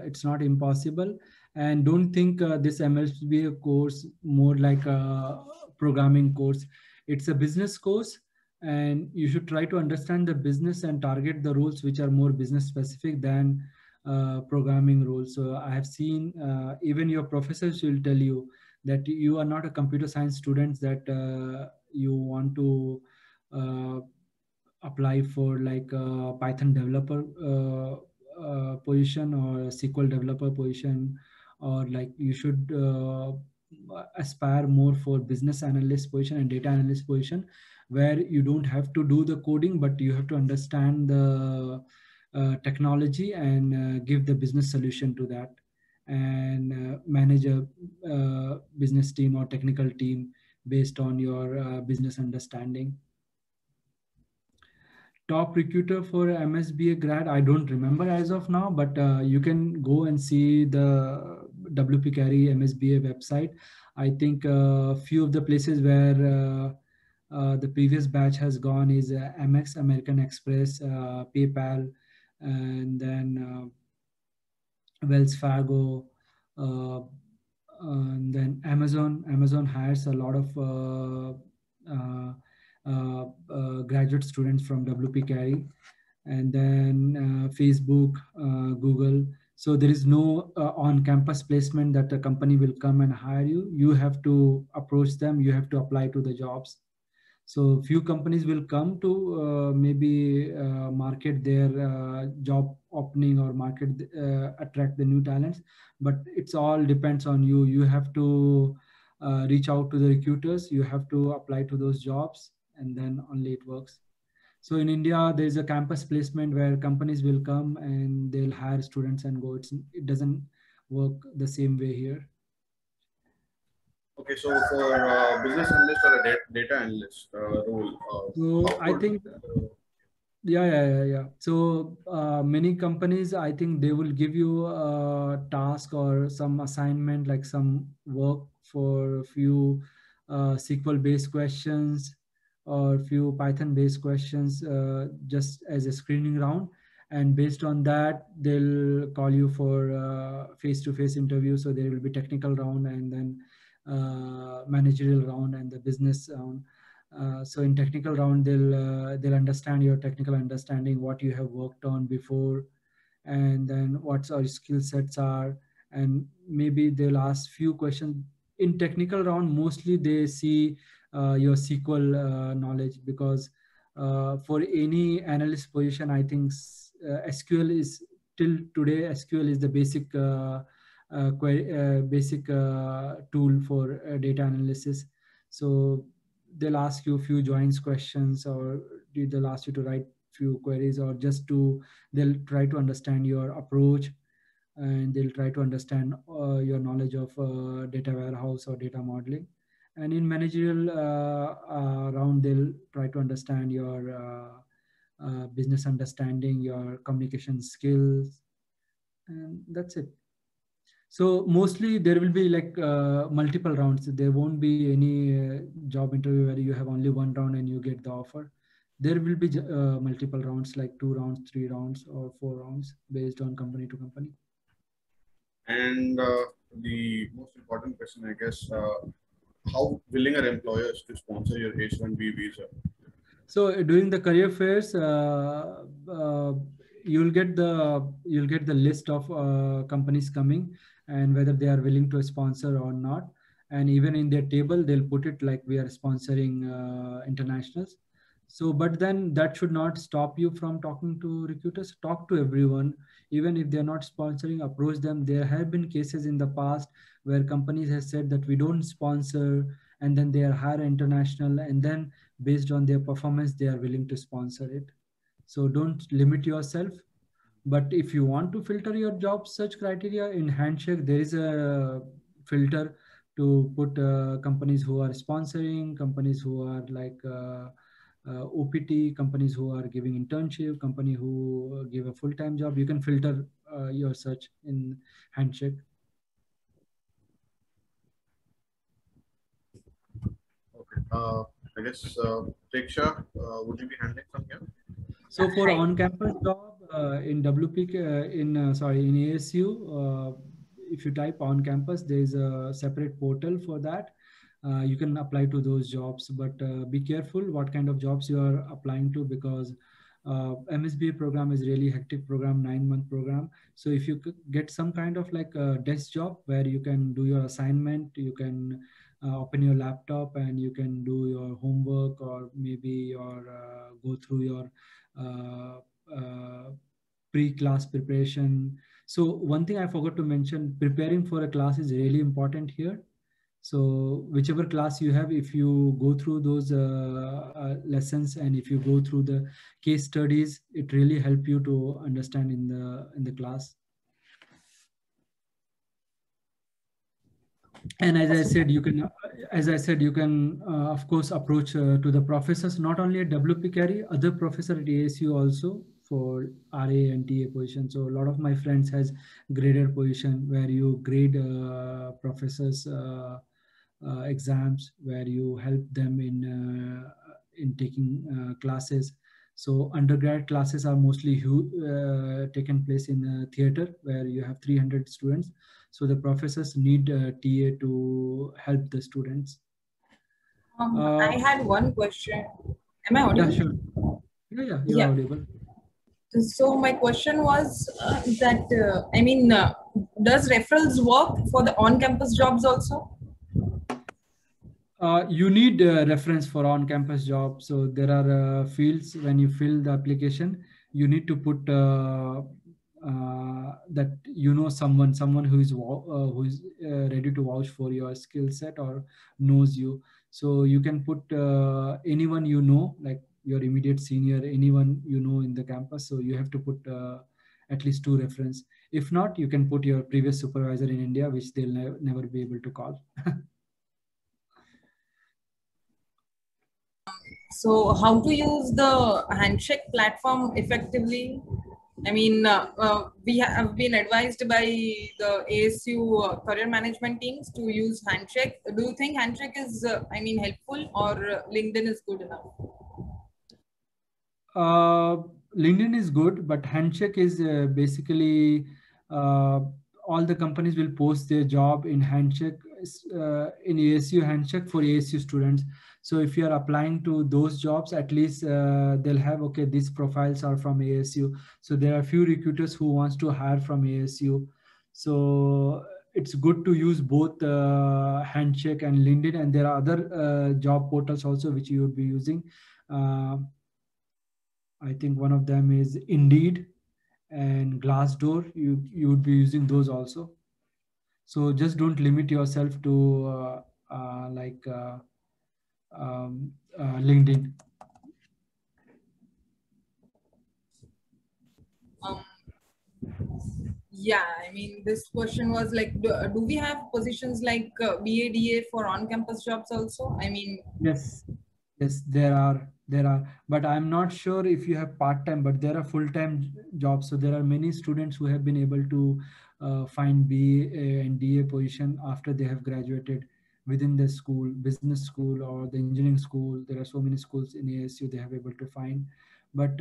it's not impossible. And don't think this MSBA course more like a programming course. It's a business course, and you should try to understand the business and target the roles which are more business specific than programming roles. So I have seen even your professors will tell you that you are not a computer science student, that you want to apply for like a Python developer position or a SQL developer position, or like you should aspire more for business analyst position and data analyst position, where you don't have to do the coding, but you have to understand the technology and give the business solution to that, and manage a business team or technical team based on your business understanding. Top recruiter for MSBA grad, I don't remember as of now, but you can go and see the WP Carey MSBA website. I think a few of the places where the previous batch has gone is Amex, American Express, PayPal, and then Wells Fargo, and then Amazon. Amazon hires a lot of graduate students from WP Carey, and then Facebook, Google. So there is no on-campus placement that the company will come and hire you. You have to approach them. You have to apply to the jobs. So few companies will come to maybe market their job opening or market attract the new talents, but it's all depends on you. You have to reach out to the recruiters. You have to apply to those jobs, and then only it works. So in India, there's a campus placement where companies will come and they'll hire students and go. It doesn't work the same way here. Okay, so for business analyst or a data analyst role, so I think, yeah. So many companies, I think they will give you a task or some assignment, like some work for a few SQL based questions or few Python based questions, just as a screening round. And based on that, they'll call you for face-to-face interview. So there will be technical round and then managerial round and the business round. So in technical round, they'll understand your technical understanding, what you have worked on before, and then what our skill sets are, and maybe they'll ask few questions. In technical round, mostly they see your SQL knowledge, because for any analyst position, I think SQL is till today, SQL is the basic tool for data analysis. So they'll ask you a few joins questions, or they'll ask you to write few queries, or they'll try to understand your approach, and they'll try to understand your knowledge of data warehouse or data modeling. And in managerial round, they'll try to understand your business understanding, your communication skills, and that's it. So mostly there will be like multiple rounds. There won't be any job interview where you have only one round and you get the offer. There will be multiple rounds, like 2 rounds, 3 rounds, or 4 rounds, based on company to company. And the most important question, I guess, how willing are employers to sponsor your H-1B visa? So during the career fairs, you'll get the list of companies coming, and whether they are willing to sponsor or not. And even in their table, they'll put it like we are sponsoring internationals. So, but then that should not stop you from talking to recruiters. Talk to everyone, even if they're not sponsoring, approach them. There have been cases in the past where companies have said that we don't sponsor, and then they are hire international, and then based on their performance, they are willing to sponsor it. So don't limit yourself. But if you want to filter your job search criteria in Handshake, there is a filter to put companies who are sponsoring, companies who are like OPT, companies who are giving internship, company who give a full-time job. You can filter your search in Handshake. Okay. I guess, Preksha, would you be handling from here? So for on-campus job in WP, in ASU, if you type on-campus, there is a separate portal for that. You can apply to those jobs, but be careful what kind of jobs you are applying to, because MSBA program is really hectic program, 9-month program. So if you could get some kind of like a desk job where you can do your assignment, you can open your laptop and you can do your homework, or maybe your go through your pre-class preparation. So one thing I forgot to mention, preparing for a class is really important here. So whichever class you have, if you go through those lessons, and if you go through the case studies, it really help you to understand in the class. And as I said, you can, of course, approach to the professors, not only at WP Carey, other professor at ASU also for RA and TA position. So a lot of my friends has graded position where you grade professors exams, where you help them in taking classes. So undergrad classes are mostly taken place in theater, where you have 300 students. So the professors need TA to help the students. I had one question. Am I audible? Yeah, sure. Yeah, you're audible. So my question was that, does referrals work for the on-campus jobs also? You need a reference for on-campus job. So there are fields when you fill the application, you need to put that someone who is ready to vouch for your skill set or knows you. So you can put anyone you know, like your immediate senior, anyone you know in the campus. So you have to put at least 2 reference. If not, you can put your previous supervisor in India, which they'll never be able to call. So how to use the Handshake platform effectively? I mean, we have been advised by the ASU career management teams to use Handshake. Do you think Handshake is, helpful, or LinkedIn is good enough? LinkedIn is good, but Handshake is basically all the companies will post their job in Handshake, in ASU Handshake for ASU students. So if you are applying to those jobs, at least they'll have, okay, these profiles are from ASU. So there are few recruiters who wants to hire from ASU. So it's good to use both Handshake and LinkedIn, and there are other job portals also which you would be using. I think one of them is Indeed and Glassdoor. You would be using those also. So just don't limit yourself to LinkedIn. Yeah, I mean, this question was like, do we have positions like BADA for on-campus jobs also? I mean, yes, there are, but I'm not sure if you have part-time, but there are full-time jobs. So there are many students who have been able to find BA and DA position after they have graduated within the school, business school or the engineering school. There are so many schools in ASU they have able to find, but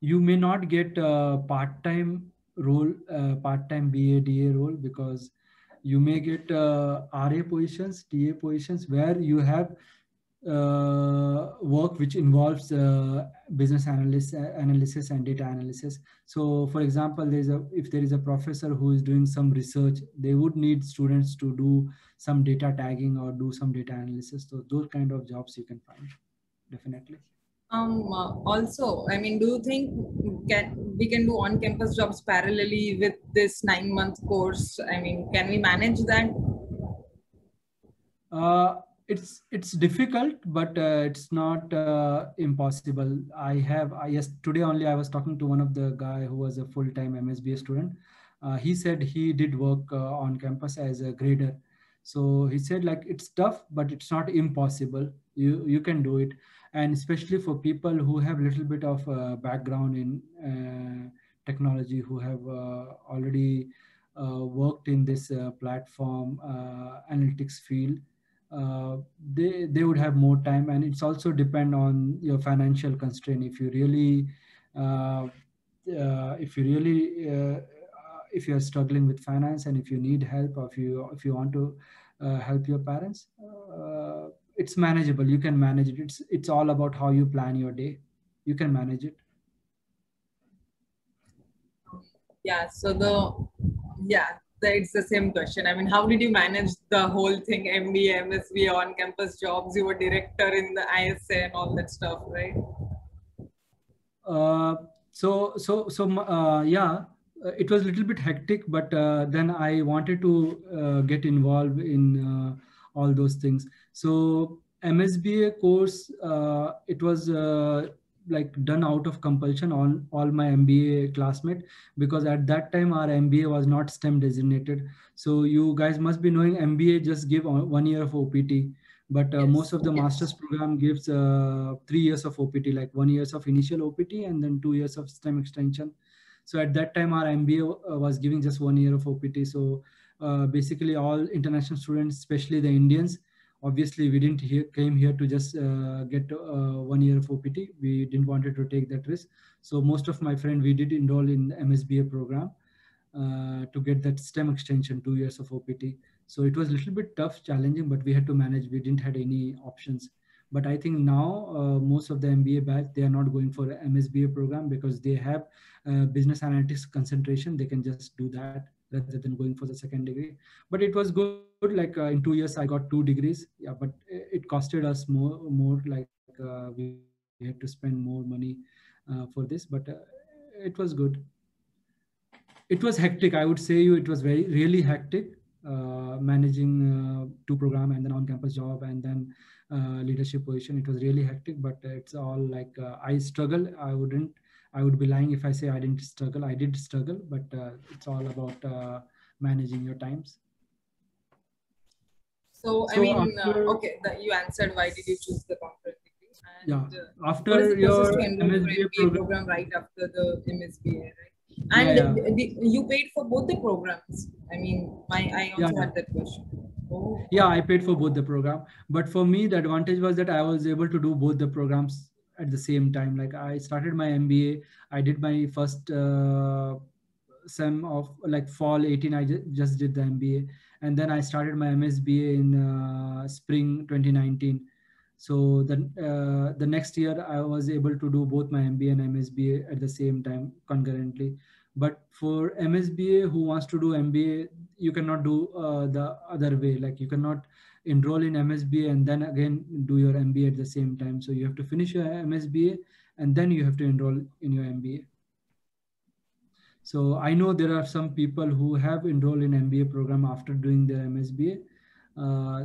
you may not get a part-time role, part-time BA/DA role, because you may get RA positions, TA positions where you have work which involves business analysis and data analysis. So for example, if there is a professor who is doing some research, they would need students to do some data tagging or do some data analysis. So those kind of jobs you can find, definitely. Also, I mean, do you think we can do on-campus jobs parallelly with this 9-month course? I mean, can we manage that? It's difficult, but it's not impossible. Yes, today only I was talking to one of the guy who was a full-time MSBA student. He said he did work on campus as a grader. So he said like it's tough, but it's not impossible. You can do it, and especially for people who have a little bit of background in technology, who have already worked in this platform analytics field. They would have more time, and it's also depend on your financial constraint. If you really if you are struggling with finance, and if you need help, or if you want to help your parents, it's manageable. You can manage it. It's all about how you plan your day. You can manage it. Yeah, it's the same question. I mean, how did you manage the whole thing, MBA, MSBA, on-campus jobs? You were director in the ISA and all that stuff, right? Yeah, it was a little bit hectic, but then I wanted to get involved in all those things. So MSBA course, it was like done out of compulsion on all my MBA classmates, because at that time our MBA was not STEM designated. So you guys must be knowing MBA just give 1 year of OPT, but Yes. most of the master's program gives 3 years of OPT, like 1 year of initial OPT and then 2 years of STEM extension. So at that time our MBA was giving just 1 year of OPT. So basically all international students, especially the Indians, obviously we didn't came here to just get 1 year of OPT. We didn't wanted to take that risk. So most of my friend, we did enroll in the MSBA program to get that STEM extension, 2 years of OPT. So it was a little bit tough, challenging, but we had to manage. We didn't have any options. But I think now most of the MBA batch, they are not going for an MSBA program because they have business analytics concentration. They can just do that rather than going for the second degree. But it was good. Like in 2 years, I got 2 degrees. Yeah, but it costed us more like we had to spend more money for this. But it was good. It was hectic. I would say it was really hectic managing 2 program and then on-campus job and then leadership position. It was really hectic, but it's all like I struggle. I would be lying if I say I didn't struggle. I did struggle, but it's all about managing your times. So I mean, okay, you answered why did you choose the corporate degree? And, after your MSBA program right after the MSBA, right? And you paid for both the programs. I mean, I also had that question. Oh. Yeah, I paid for both the program, but for me the advantage was that I was able to do both the programs at the same time. Like I started my MBA, I did my first sem of like fall 18. I just did the MBA, and then I started my MSBA in spring 2019. So the next year I was able to do both my MBA and MSBA at the same time concurrently. But for MSBA who wants to do MBA, you cannot do the other way. Like you cannot enroll in MSBA and then again do your MBA at the same time. So you have to finish your MSBA and then you have to enroll in your MBA. So I know there are some people who have enrolled in MBA program after doing their MSBA.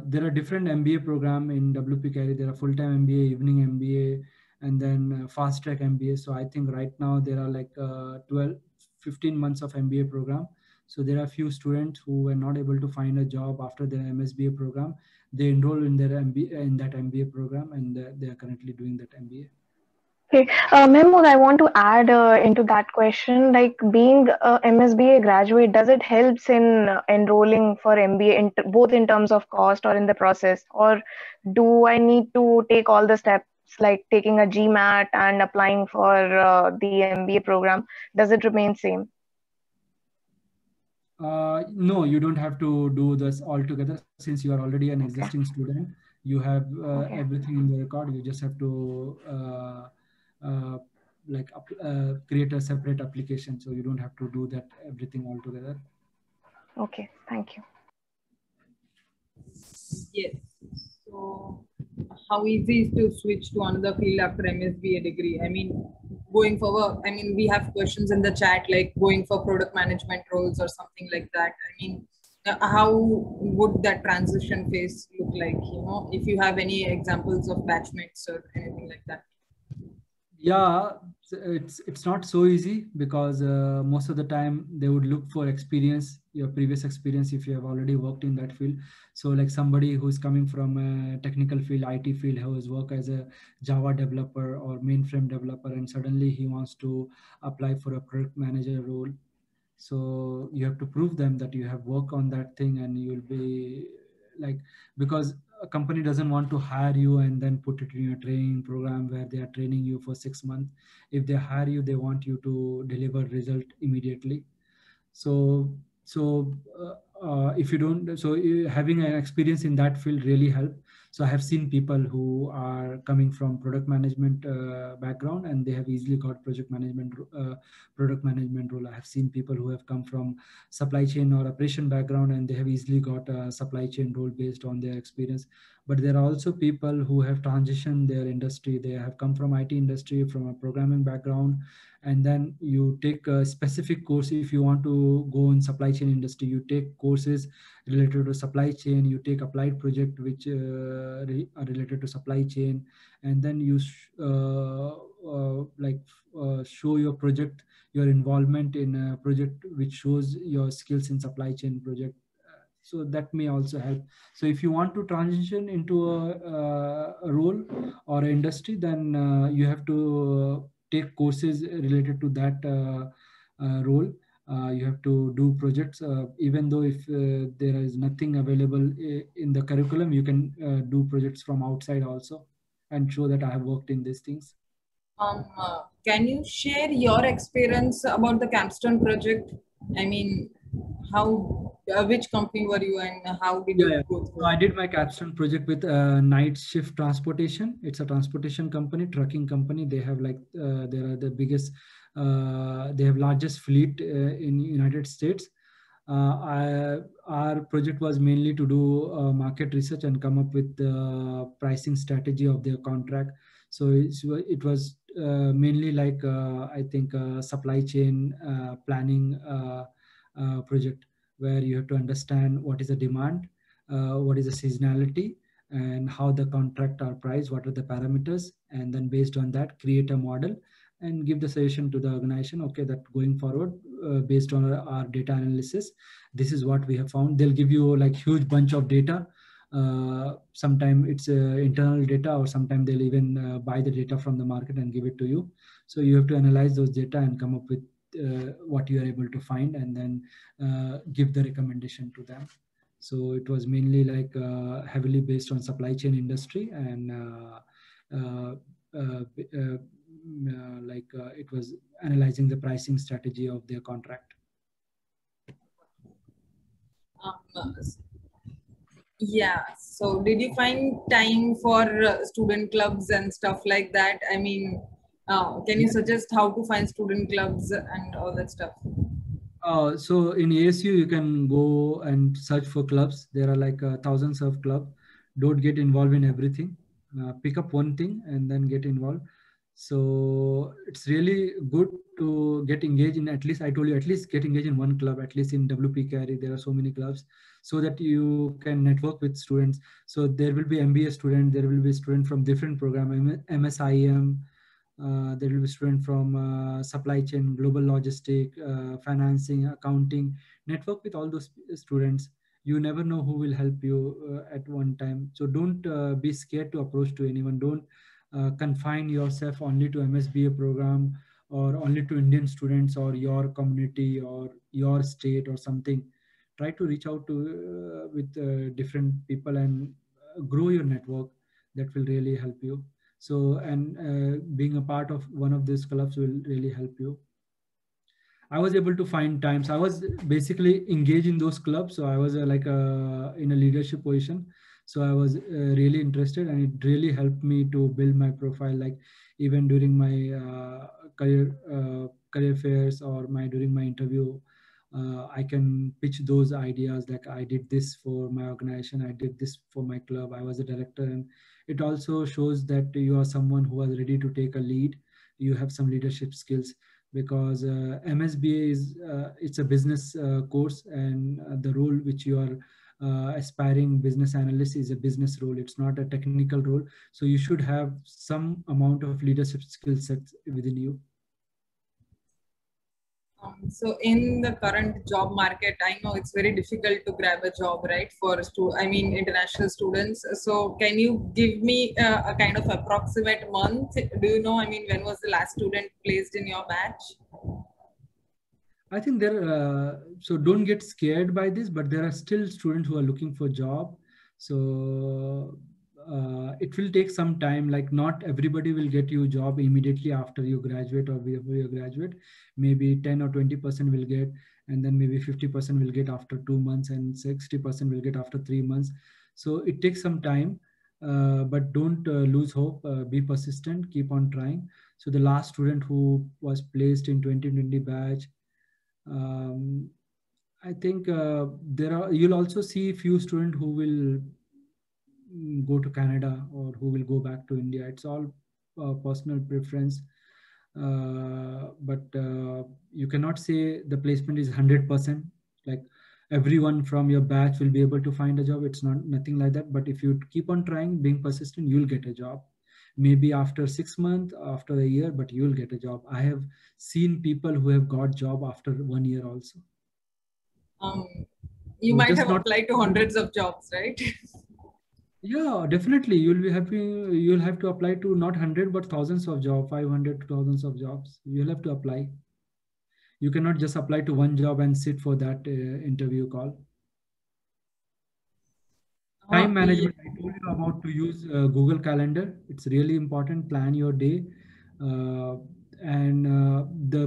There are different MBA program in WP Carey. There are full-time MBA, evening MBA, and then fast track MBA. So I think right now there are like 15 months of MBA program. So there are few students who were not able to find a job after their MSBA program. They enroll in their MBA in that MBA program, and they are currently doing that MBA. Okay, Mahmood, I want to add into that question, like being a MSBA graduate, does it helps in enrolling for MBA both in terms of cost or in the process, or do I need to take all the steps like taking a GMAT and applying for the MBA program? Does it remain same? No, you don't have to do this all together. Since you are already an existing student, you have everything in the record. You just have to create a separate application, so you don't have to do that everything all together. Okay, thank you. Yes. So how easy is to switch to another field after MSBA degree? I mean, going forward, I mean, we have questions in the chat like going for product management roles or something like that. I mean, how would that transition phase look like? You know, if you have any examples of batchmates or anything like that. Yeah, it's not so easy because most of the time they would look for experience, your previous experience if you have already worked in that field. So like somebody who's coming from a technical field, IT field, who has worked as a Java developer or mainframe developer, and suddenly he wants to apply for a product manager role. So you have to prove them that you have worked on that thing, and you'll be like, because a company doesn't want to hire you and then put it in a training program where they are training you for 6 months. If they hire you, they want you to deliver result immediately. So if you don't, so having an experience in that field really help. So I have seen people who are coming from product management background, and they have easily got product management role. I have seen people who have come from supply chain or operation background, and they have easily got a supply chain role based on their experience. But there are also people who have transitioned their industry. They have come from IT industry, from a programming background, and then you take a specific course. If you want to go in supply chain industry, you take courses related to supply chain, you take applied project which are related to supply chain, and then you show your project, your involvement in a project which shows your skills in supply chain project. So that may also help. So if you want to transition into a role or an industry, then you have to take courses related to that role. You have to do projects, even though if there is nothing available in the curriculum, you can do projects from outside also and show that I have worked in these things. Can you share your experience about the Capstone project? I mean, how, which company were you and how did you go through? So I did my capstone project with Night Shift Transportation. It's a transportation company, trucking company. They have like, they are the biggest, they have largest fleet in United States. Our project was mainly to do market research and come up with the pricing strategy of their contract. So it was mainly like, I think, supply chain planning project, where you have to understand what is the demand, what is the seasonality, and how the contract are priced, what are the parameters, and then based on that, create a model and give the suggestion to the organization. Okay, that going forward, based on our data analysis, this is what we have found. They'll give you like huge bunch of data. Sometimes it's internal data, or sometimes they'll even buy the data from the market and give it to you. So you have to analyze those data and come up with what you are able to find, and then give the recommendation to them. So it was mainly like heavily based on supply chain industry, and it was analyzing the pricing strategy of their contract. Yeah. So did you find time for student clubs and stuff like that? I mean, Can you suggest how to find student clubs and all that stuff? So in ASU, you can go and search for clubs. There are like thousands of clubs. Don't get involved in everything. Pick up one thing and then get involved. So it's really good to get engaged in, at least I told you, at least get engaged in one club, at least in WP Carry. There are so many clubs so that you can network with students. So there will be MBA student, there will be student from different program, MSIM, there will be student from supply chain, global logistic, financing, accounting. Network with all those students. You never know who will help you at one time. So don't be scared to approach to anyone. Don't confine yourself only to MSBA program or only to Indian students or your community or your state or something. Try to reach out to with different people and grow your network. That will really help you. So, and being a part of one of these clubs will really help you. I was able to find times. I was basically engaged in those clubs. So I was in a leadership position. So I was really interested, and it really helped me to build my profile. Like even during my career fairs or during my interview, I can pitch those ideas. Like I did this for my organization. I did this for my club. I was a director, and it also shows that you are someone who is ready to take a lead. You have some leadership skills, because MSBA is it's a business course, and the role which you are aspiring business analyst is a business role. It's not a technical role. So you should have some amount of leadership skill sets within you. So in the current job market, I know it's very difficult to grab a job, right? For international students. So can you give me a kind of approximate month? Do you know, when was the last student placed in your batch? I think so don't get scared by this, but there are still students who are looking for job. So it will take some time. Like not everybody will get you a job immediately after you graduate or before you graduate. Maybe 10 or 20% will get, and then maybe 50% will get after 2 months, and 60% will get after 3 months. So it takes some time, but don't lose hope. Be persistent, keep on trying. So the last student who was placed in 2020 batch, I think you'll also see few students who will go to Canada or who will go back to India. It's all personal preference. But you cannot say the placement is 100%. Like everyone from your batch will be able to find a job. It's nothing like that. But if you keep on trying, being persistent, you'll get a job. Maybe after 6 months, after a year, but you'll get a job. I have seen people who have got job after 1 year also. You might have applied to hundreds of jobs, right? Yeah, definitely. You'll be happy. You'll have to apply to not 100, but thousands of jobs, 500 to thousands of jobs. You'll have to apply. You cannot just apply to one job and sit for that interview call. Time management, I told you about to use Google Calendar. It's really important. Plan your day. The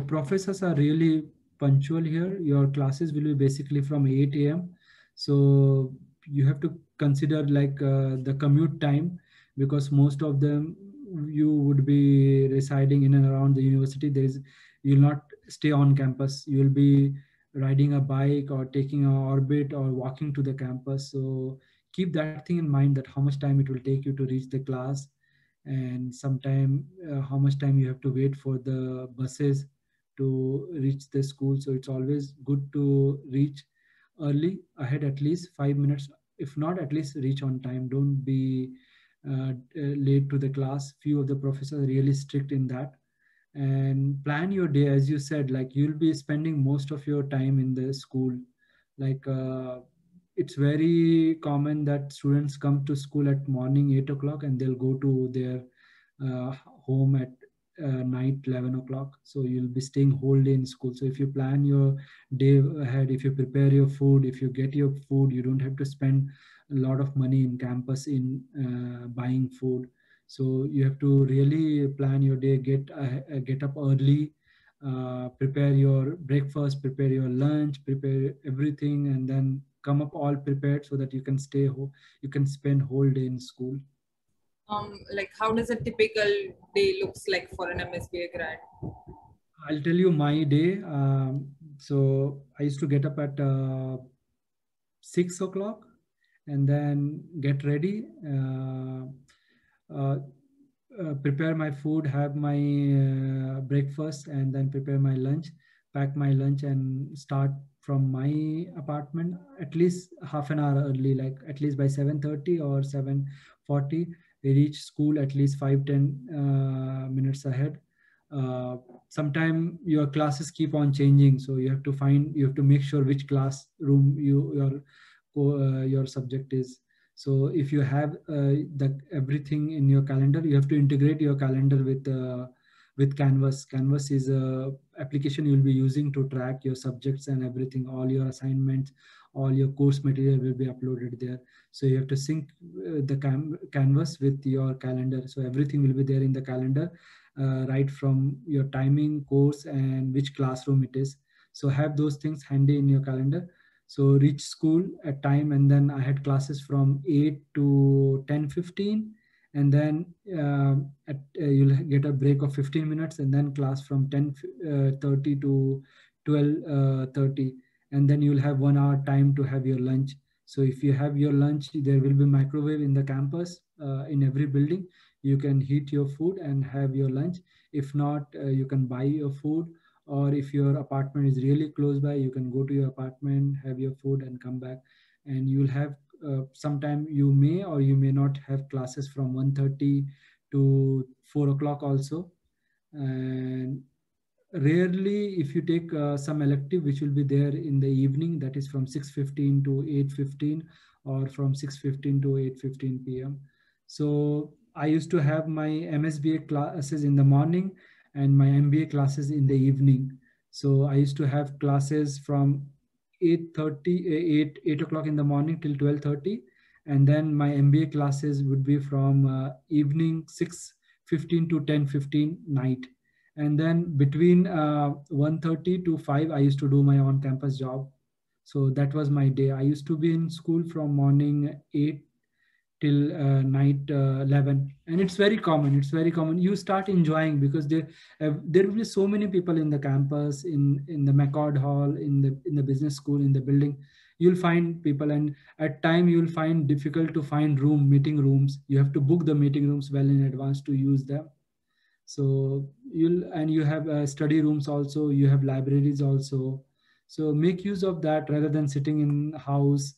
professors are really punctual here. Your classes will be basically from 8 a.m. So you have to consider like the commute time, because most of them you would be residing in and around the university. You'll not stay on campus. You'll be riding a bike or taking an orbit or walking to the campus. So keep that thing in mind, that how much time it will take you to reach the class, and sometime how much time you have to wait for the buses to reach the school. So it's always good to reach early, ahead at least 5 minutes. If not, at least reach on time. Don't be late to the class. Few of the professors are really strict in that. And plan your day, as you said, like you'll be spending most of your time in the school. Like it's very common that students come to school at morning 8 o'clock and they'll go to their home at night 11 o'clock. So you'll be staying whole day in school. So if you plan your day ahead, if you prepare your food, if you get your food, you don't have to spend a lot of money in campus in buying food. So you have to really plan your day, get up early, prepare your breakfast, prepare your lunch, prepare everything, and then come up all prepared so that you can you can spend whole day in school. Like how does a typical day looks like for an MSBA grad? I'll tell you my day. So I used to get up at 6 o'clock and then get ready, uh, prepare my food, have my breakfast, and then prepare my lunch, pack my lunch, and start from my apartment at least half an hour early, like at least by 7:30 or 7:40. We reach school at least 5-10 minutes ahead. Sometime your classes keep on changing, so you have to make sure which classroom your subject is. So if you have everything in your calendar, you have to integrate your calendar with Canvas. Canvas is a application you'll be using to track your subjects and everything. All your assignments, all your course material will be uploaded there. So you have to sync the Canvas with your calendar. So everything will be there in the calendar, right from your timing, course, and which classroom it is. So have those things handy in your calendar. So reach school at time, and then I had classes from 8 to 10:15, and then you'll get a break of 15 minutes, and then class from 10:30 to 12:30, and then you'll have 1 hour time to have your lunch. So if you have your lunch, there will be microwave in the campus, in every building. You can heat your food and have your lunch. If not, you can buy your food, or if your apartment is really close by, you can go to your apartment, have your food, and come back. And you'll have sometime you may or you may not have classes from 1:30 to 4 o'clock also. And rarely, if you take some elective which will be there in the evening, that is from 6:15 to 8:15, or from 6:15 to 8:15 p.m. So I used to have my MSBA classes in the morning and my MBA classes in the evening. So I used to have classes from 8 o'clock in the morning till 12:30, and then my MBA classes would be from evening 6:15 to 10:15 night. And then between 1:30 to 5, I used to do my on-campus job. So that was my day. I used to be in school from morning 8 till night 11, and it's very common. It's very common. You start enjoying because there will be so many people in the campus, in the McCord Hall, in the business school, in the building. You'll find people, and at time you'll find difficult to find meeting rooms. You have to book the meeting rooms well in advance to use them. So you have study rooms also, you have libraries also. So make use of that rather than sitting in house.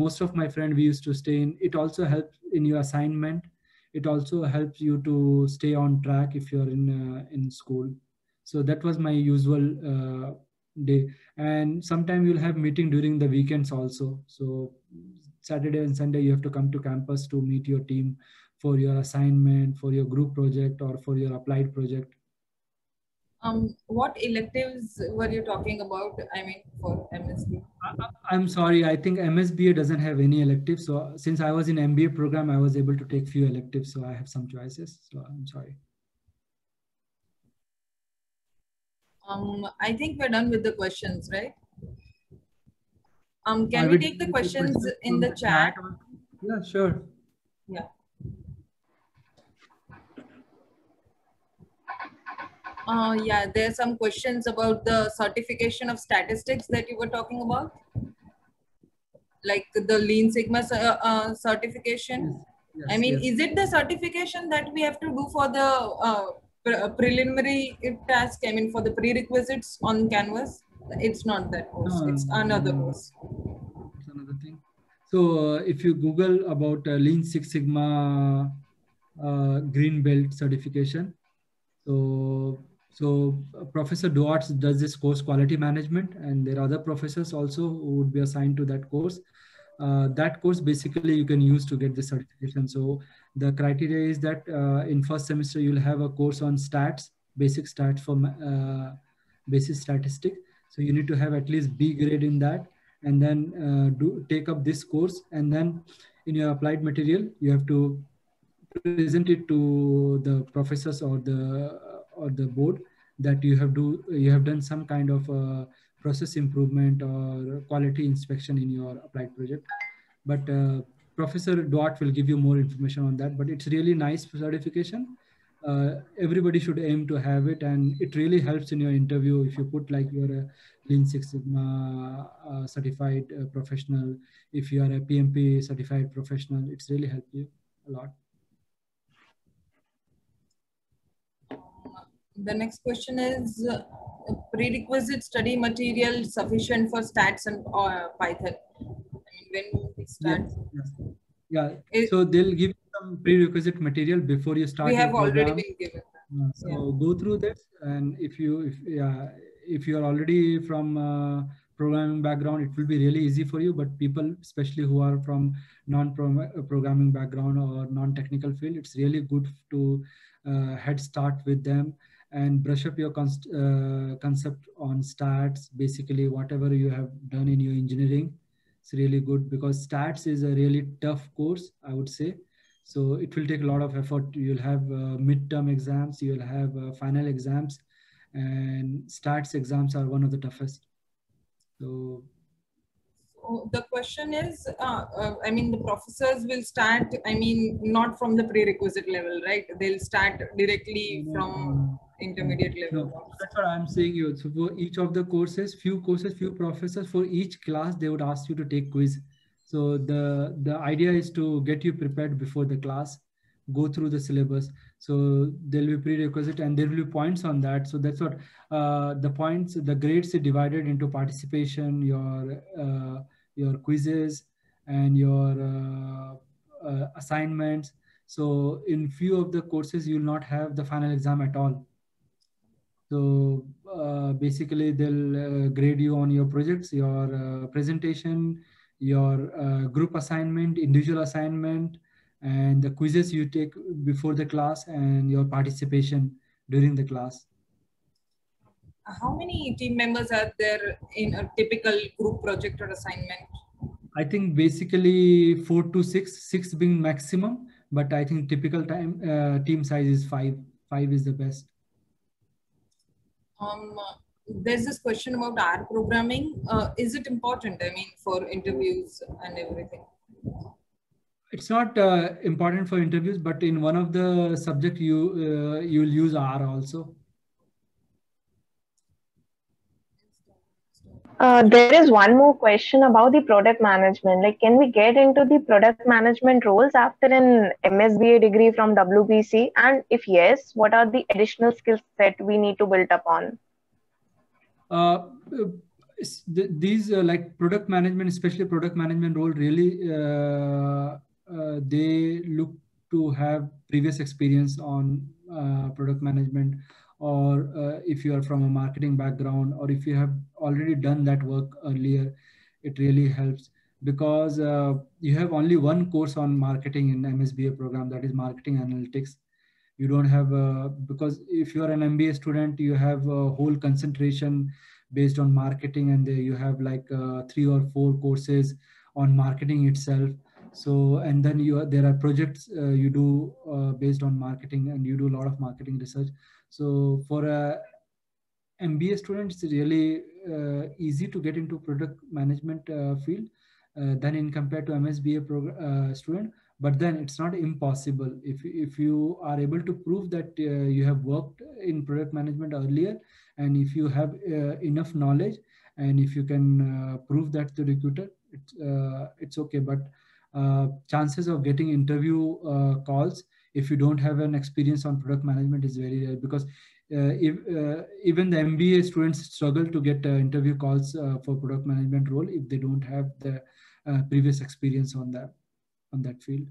Most of my friends, we used to stay in. It also helps in your assignment. It also helps you to stay on track if you're in school. So that was my usual day. And sometimes you'll have meeting during the weekends also. So Saturday and Sunday, you have to come to campus to meet your team for your assignment, for your group project, or for your applied project. What electives were you talking about? I mean, for MSBA? I'm sorry, I think MSBA doesn't have any electives. So since I was in MBA program, I was able to take few electives. So I have some choices. So I'm sorry. I think we're done with the questions, right? Can we take the questions in the chat? Yeah, sure. Yeah. Yeah, there are some questions about the certification of statistics that you were talking about, like the Lean Sigma certification. Yes, I mean, is it the certification that we have to do for the preliminary task? I mean, for the prerequisites on Canvas? It's not that course. It's another course. It's another thing. So if you Google about Lean Six Sigma Green Belt certification, so Professor Duartz does this course, quality management, and there are other professors also who would be assigned to that course. That course basically you can use to get the certification. So the criteria is that in first semester you'll have a course on stats, basic stats for basic statistics. So you need to have at least B grade in that, and then take up this course, and then in your applied material you have to present it to the professors or the board that you have done some kind of process improvement or quality inspection in your applied project. But Professor Duart will give you more information on that, but it's really nice certification. Everybody should aim to have it, and it really helps in your interview if you put like you're a Lean Six Sigma certified professional, if you are a PMP certified professional, it's really helped you a lot. The next question is prerequisite study material sufficient for stats and Python. I mean, when we start, yeah. So they'll give you some prerequisite material before you start. We have your program. already been given. So go through this, and if you are already from programming background, it will be really easy for you. But people, especially who are from non-programming background or non-technical field, it's really good to head start with them and brush up your concept on stats. Basically, whatever you have done in your engineering, it's really good because stats is a really tough course, I would say. So it will take a lot of effort. You'll have midterm exams, you'll have final exams, and stats exams are one of the toughest. So the question is, I mean, the professors will start, I mean, not from the prerequisite level, right? They'll start directly from intermediate level. No, that's what I'm saying. You. So for each of the courses, few professors, for each class, they would ask you to take quiz. So the idea is to get you prepared before the class, go through the syllabus. So there'll be prerequisite and there will be points on that. So that's what the points, the grades are divided into participation, your quizzes, and your assignments. So in few of the courses, you'll not have the final exam at all. So basically, they'll grade you on your projects, your presentation, your group assignment, individual assignment, and the quizzes you take before the class and your participation during the class. How many team members are there in a typical group project or assignment? I think basically 4 to 6, 6 being maximum, but I think typical team size is 5. 5 is the best. There's this question about R programming. Is it important, I mean, for interviews and everything? It's not important for interviews, but in one of the subject you'll use R also. There is one more question about the product management. Like, can we get into the product management roles after an MSBA degree from WPC? And if yes, what are the additional skills that we need to build upon? These like product management, especially product management role, really they look to have previous experience on product management, or if you are from a marketing background, or if you have already done that work earlier, it really helps because you have only one course on marketing in MSBA program, that is marketing analytics. You don't have because if you are an MBA student, you have a whole concentration based on marketing, and you have like 3 or 4 courses on marketing itself. So, and then there are projects you do based on marketing, and you do a lot of marketing research. So for a MBA student, it's really easy to get into product management field than in compared to MSBA student. But then it's not impossible if you are able to prove that you have worked in product management earlier, and if you have enough knowledge, and if you can prove that to the recruiter, it's okay. But chances of getting interview calls if you don't have an experience on product management is very rare, because even the MBA students struggle to get interview calls for product management role if they don't have the previous experience on that field.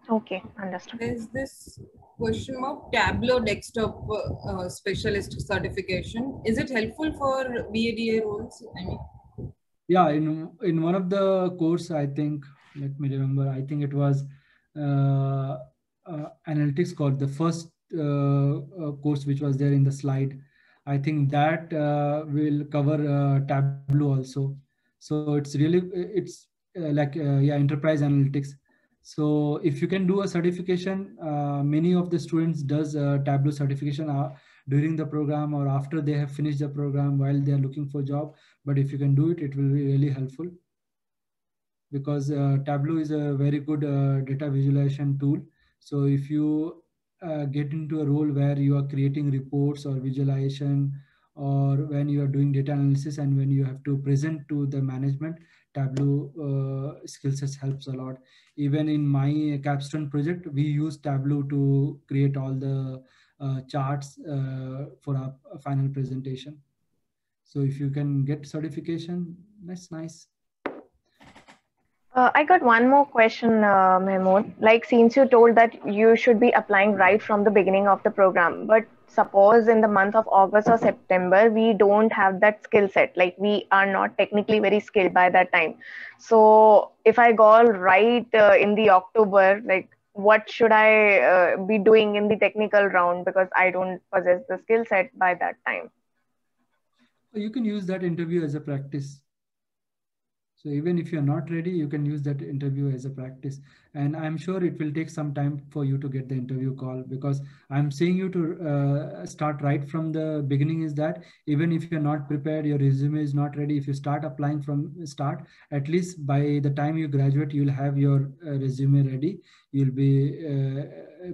Okay, understood. There's this question about Tableau desktop specialist certification. Is it helpful for BADA roles? I mean, yeah, in one of the course, I think, let me remember, I think it was analytics called the first course which was there in the slide. I think that will cover Tableau also. So it's really like enterprise analytics. So if you can do a certification, many of the students does Tableau certification during the program or after they have finished the program while they are looking for a job. But if you can do it, it will be really helpful. because Tableau is a very good data visualization tool. So if you get into a role where you are creating reports or visualization, or when you are doing data analysis and when you have to present to the management, Tableau skill sets helps a lot. Even in my capstone project, we use Tableau to create all the charts for our final presentation. So if you can get certification, that's nice. I got one more question, Mahmood. Like, since you told that you should be applying right from the beginning of the program, but suppose in the month of August or September, we don't have that skill set, like we are not technically very skilled by that time. So if I go right in the October, like what should I be doing in the technical round, because I don't possess the skill set by that time? You can use that interview as a practice. So even if you're not ready, you can use that interview as a practice. And I'm sure it will take some time for you to get the interview call, because I'm saying you to start right from the beginning, is that even if you're not prepared, your resume is not ready, if you start applying from start, at least by the time you graduate, you'll have your resume ready. You'll be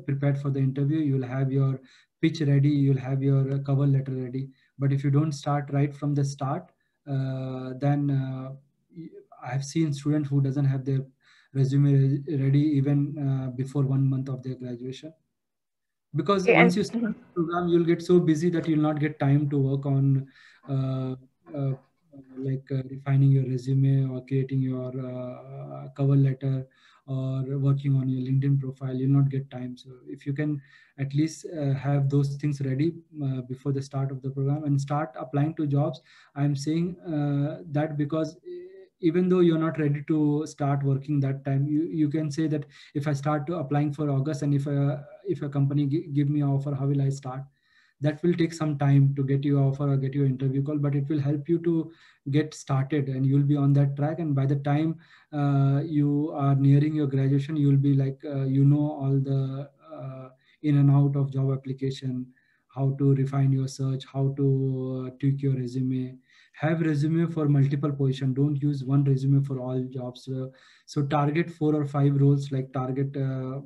prepared for the interview. You'll have your pitch ready. You'll have your cover letter ready. But if you don't start right from the start, then I've seen students who doesn't have their resume ready even before 1 month of their graduation. Because Okay, once you start the program, you'll get so busy that you'll not get time to work on refining your resume or creating your cover letter or working on your LinkedIn profile. You'll not get time. So if you can at least have those things ready before the start of the program and start applying to jobs. I'm saying that because even though you're not ready to start working that time, you can say that if I start to applying for August, and if a company give me an offer, how will I start? That will take some time to get you an offer or get you an interview call, but it will help you to get started and you'll be on that track. And by the time you are nearing your graduation, you'll be like, all the in and out of job application, how to refine your search, how to tweak your resume. Have resume for multiple positions. Don't use one resume for all jobs. So target 4 or 5 roles, like target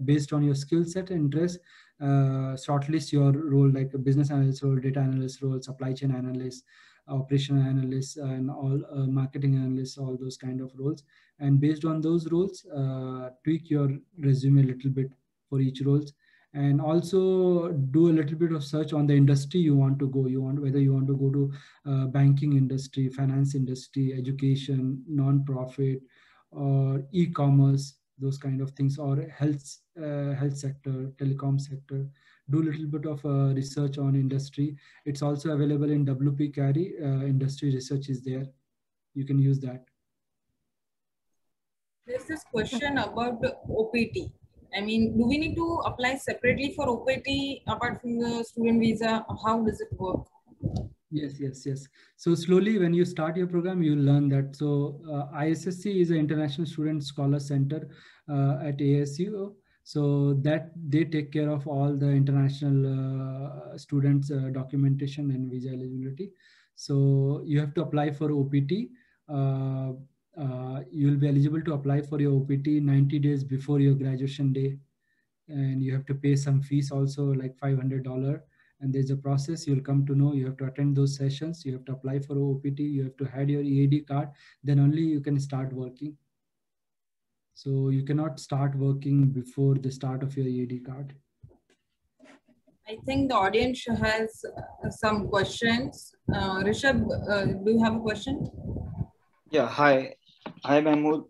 based on your skill set and interest. Shortlist your role, like a business analyst role, data analyst role, supply chain analyst, operational analyst, and all marketing analysts, all those kind of roles. And based on those roles, tweak your resume a little bit for each roles. And also do a little bit of search on the industry you want to go. Whether you want to go to banking industry, finance industry, education, non-profit, or e-commerce, those kind of things, or health sector, telecom sector. Do a little bit of research on industry. It's also available in WP Carry. Industry research is there. You can use that. There's this question about the OPT. I mean, do we need to apply separately for OPT apart from the student visa? How does it work? Yes. So slowly, when you start your program, you'll learn that. So ISSC is an International Student Scholar Center at ASU. So that they take care of all the international students documentation and visa eligibility. So you have to apply for OPT. You'll be eligible to apply for your OPT 90 days before your graduation day. And you have to pay some fees also, like $500. And there's a process you'll come to know. You have to attend those sessions. You have to apply for OPT. You have to have your EAD card. Then only you can start working. So you cannot start working before the start of your EAD card. I think the audience has some questions. Rishabh, do you have a question? Yeah, hi Mahmood,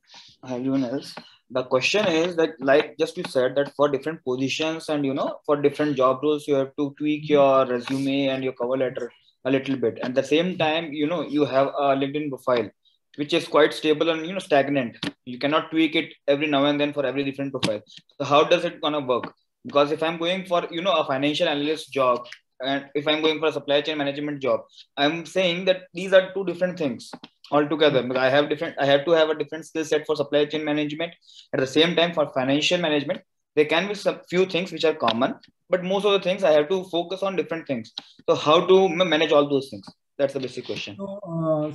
hi everyone else. The question is that, like just you said, that for different positions and for different job roles, you have to tweak your resume and your cover letter a little bit. At the same time, you have a LinkedIn profile which is quite stable and stagnant. You cannot tweak it every now and then for every different profile. So how does it gonna work? Because if I'm going for a financial analyst job, and if I'm going for a supply chain management job, I'm saying that these are two different things altogether. I have to have a different skill set for supply chain management. At the same time, for financial management, there can be some few things which are common, but most of the things I have to focus on different things. So how to manage all those things? That's the basic question.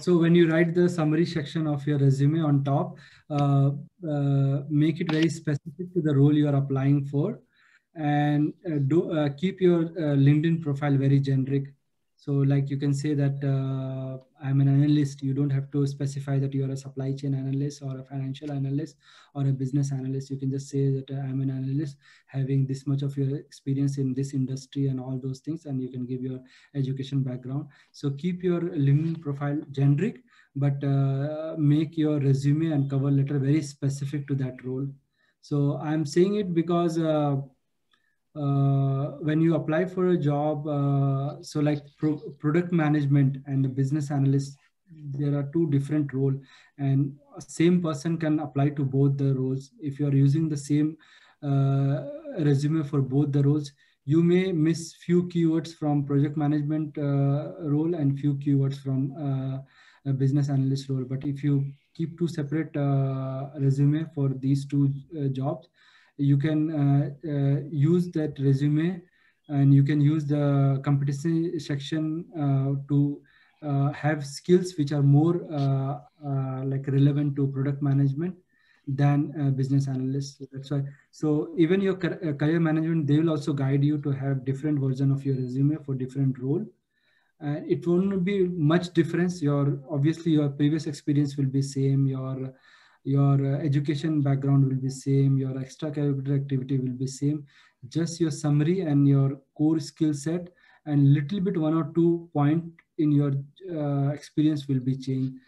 So when you write the summary section of your resume on top, make it very specific to the role you are applying for, and keep your LinkedIn profile very generic. So like you can say that I'm an analyst. You don't have to specify that you are a supply chain analyst or a financial analyst or a business analyst. You can just say that I'm an analyst having this much of your experience in this industry and all those things, and you can give your education background. So keep your LinkedIn profile generic, but make your resume and cover letter very specific to that role. So I'm saying it because when you apply for a job, so like product management and the business analyst, there are two different roles, and a same person can apply to both the roles. If you are using the same resume for both the roles, you may miss few keywords from project management role and few keywords from a business analyst role. But if you keep two separate resume for these two jobs, you can use that resume, and you can use the competency section to have skills which are more like relevant to product management than business analysts. That's why. So even your career management, they will also guide you to have different version of your resume for different role. It won't be much difference. Obviously your previous experience will be same. Your education background will be same. Your extracurricular activity will be same. Just your summary and your core skill set and little bit 1 or 2 point in your experience will be changed,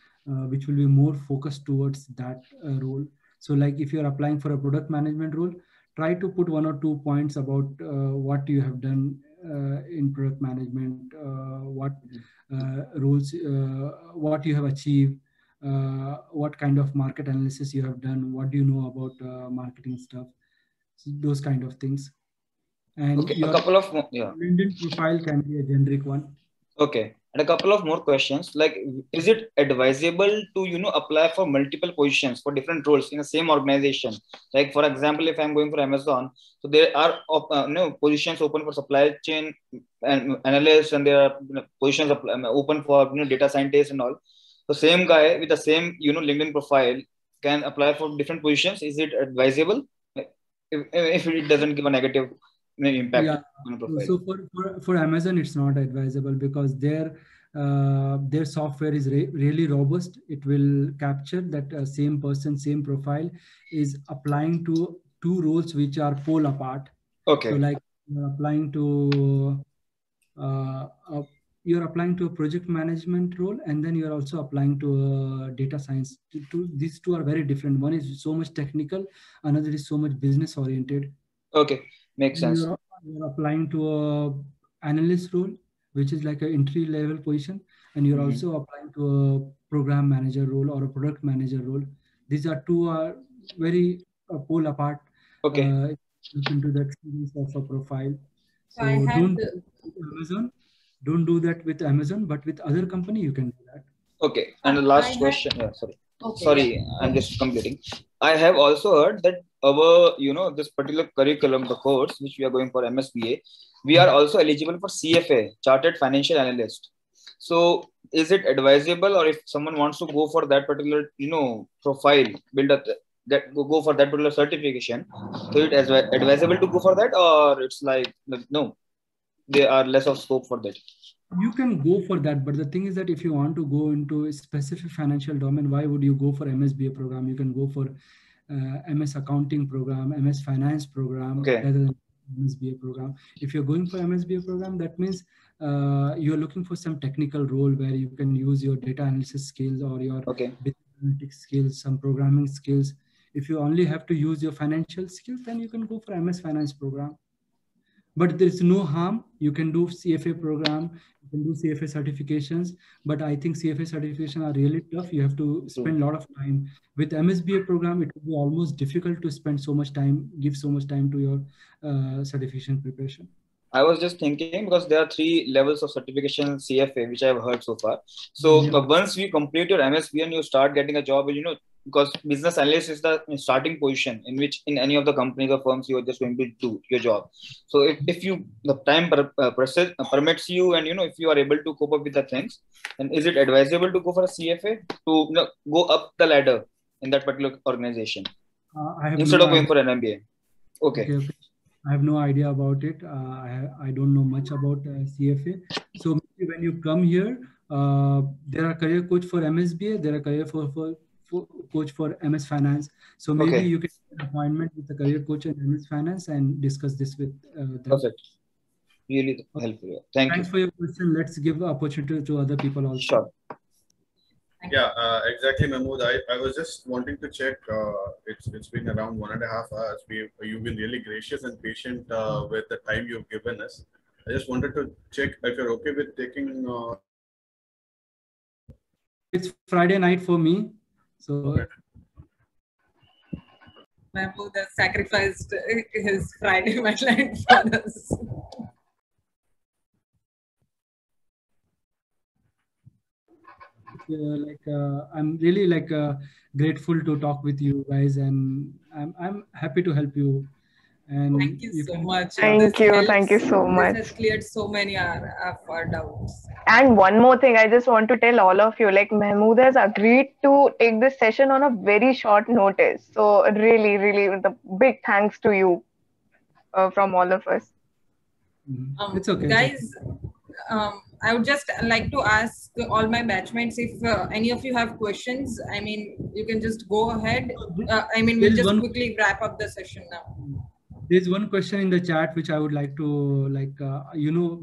which will be more focused towards that role. So like if you're applying for a product management role, try to put 1 or 2 points about what you have done in product management, what roles, what you have achieved, what kind of market analysis you have done, what do you know about marketing stuff, so those kind of things. And okay, your a couple of more, LinkedIn profile can be a generic one. Okay, and a couple of more questions. Like, is it advisable to apply for multiple positions for different roles in the same organization? Like, for example, if I'm going for Amazon, so there are positions open for supply chain and analysts, and there are positions open for data scientists and all. So same guy with the same LinkedIn profile can apply for different positions. Is it advisable if it doesn't give a negative impact on the profile? So for Amazon, it's not advisable because their software is really robust. It will capture that same person, same profile is applying to two roles which are pole apart. Okay. So like you're applying to a project management role, and then you're also applying to a data science. These two are very different. One is so much technical, another is so much business oriented. Okay, makes sense. You're applying to a analyst role, which is like an entry level position, and you're also applying to a program manager role or a product manager role. These are two very pole apart. Okay. Into the experience of a profile. So don't do that with Amazon, but with other company you can do that. Okay, and the last question. Sorry, I'm just completing. I have also heard that our this particular curriculum, the course which we are going for MSBA, we are also eligible for CFA, Chartered Financial Analyst. So is it advisable, or if someone wants to go for that particular profile, build up go for that particular certification, so it is advisable to go for that, or it's like no, there are less of scope for that? You can go for that, but the thing is that if you want to go into a specific financial domain, why would you go for MSBA program? You can go for MS Accounting program, MS Finance program, rather than MSBA program. If you're going for MSBA program, that means you're looking for some technical role where you can use your data analysis skills or your business analytics skills, some programming skills. If you only have to use your financial skills, then you can go for MS Finance program. But there is no harm. You can do CFA program, you can do CFA certifications, but I think CFA certification are really tough. You have to spend a lot of time. With MSBA program, it will be almost difficult to spend so much time, give so much time to your certification preparation. I was just thinking, because there are 3 levels of certification CFA, which I have heard so far. So once you complete your MSBA and you start getting a job, because business analyst is the starting position in which in any of the companies or firms you are just going to do your job. So if you the time permits you, and if you are able to cope up with the things, then is it advisable to go for a CFA to go up the ladder in that particular organization I have instead no of going idea. for an MBA? Okay. Okay. I have no idea about it. I don't know much about CFA. So maybe when you come here, there are career coach for MSBA. There are career for coach for MS Finance. So maybe Okay. you can get an appointment with the career coach in MS Finance and discuss this with them. Perfect. Really helpful. Thank Thanks you. for your question. Let's give opportunity to other people also. Sure. Yeah, exactly, Mahmood. I was just wanting to check. It's been around 1.5 hours. You've been really gracious and patient with the time you've given us. I just wanted to check if you're okay with taking. It's Friday night for me, so. Mahmood has sacrificed his Friday night for us. I'm really grateful to talk with you guys, and I'm happy to help you. And thank you so much. Thank you so much. This has cleared so many of our doubts. And one more thing, I just want to tell all of you, like Mahmood has agreed to take this session on a very short notice. So really, really, the big thanks to you from all of us. It's okay, guys. I would just like to ask all my batchmates if any of you have questions. I mean, you can just go ahead. We'll just quickly wrap up the session now. There's one question in the chat which I would like to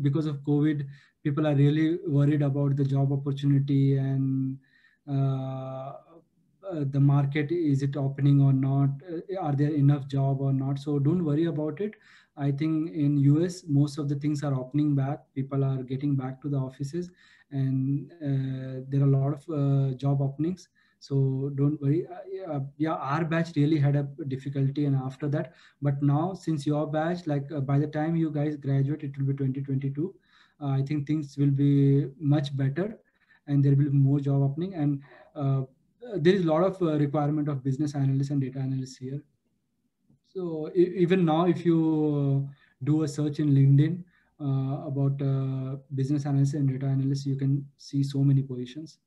because of COVID, people are really worried about the job opportunity and the market, is it opening or not? Are there enough job or not? So don't worry about it. I think in US, most of the things are opening back. People are getting back to the offices, and there are a lot of job openings. So don't worry. Our batch really had a difficulty, and after that, but now since your batch, by the time you guys graduate, it will be 2022. I think things will be much better, and there will be more job opening, and there is a lot of requirement of business analysts and data analysts here. So even now, if you do a search in LinkedIn about business analysts and data analysts, you can see so many positions.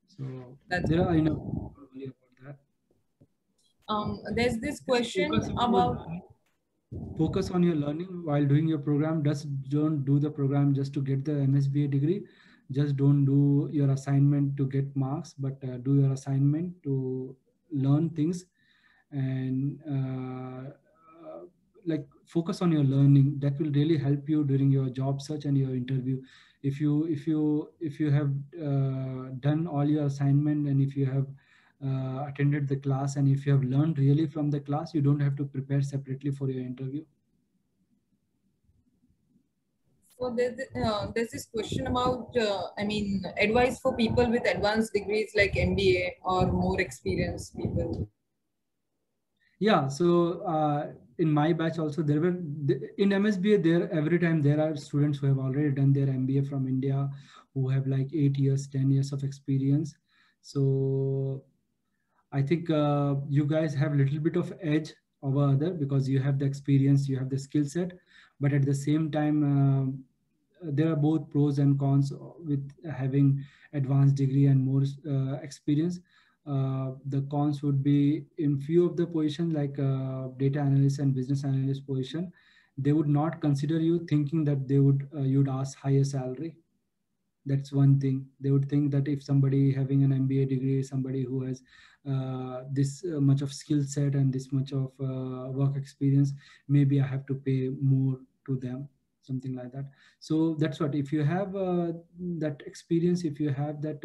So there are enough about that. There's this question about focus on your learning while doing your program. Don't do the program just to get the MSBA degree. Just don't do your assignment to get marks, but do your assignment to learn things, and focus on your learning. That will really help you during your job search and your interview. If you have done all your assignment, and if you have attended the class, and if you have learned really from the class, you don't have to prepare separately for your interview. So there's this question about advice for people with advanced degrees like MBA or more experienced people. Yeah, so in my batch also, there were in MSBA, every time there are students who have already done their MBA from India, who have like 8 years, 10 years of experience. So I think you guys have a little bit of edge over other, because you have the experience, you have the skill set, but at the same time, there are both pros and cons with having advanced degree and more experience. The cons would be in few of the positions, like data analyst and business analyst position, they would not consider you, thinking that you'd ask higher salary. That's one thing. They would think that if somebody having an MBA degree, somebody who has this much of skill set and this much of work experience, maybe I have to pay more to them, something like that. So that's what, if you have that experience, if you have that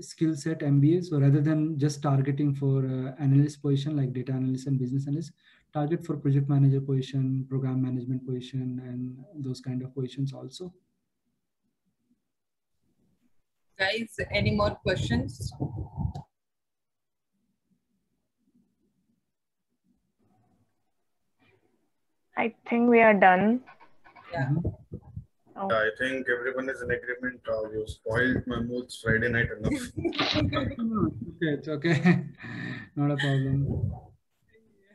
skill set MBA, so rather than just targeting for analyst position like data analyst and business analyst, target for project manager position, program management position, and those kind of positions also. Guys, any more questions? I think we are done. Yeah. Oh. I think everyone is in agreement. You spoiled Mahmood's Friday night enough. No, it's okay. Not a problem.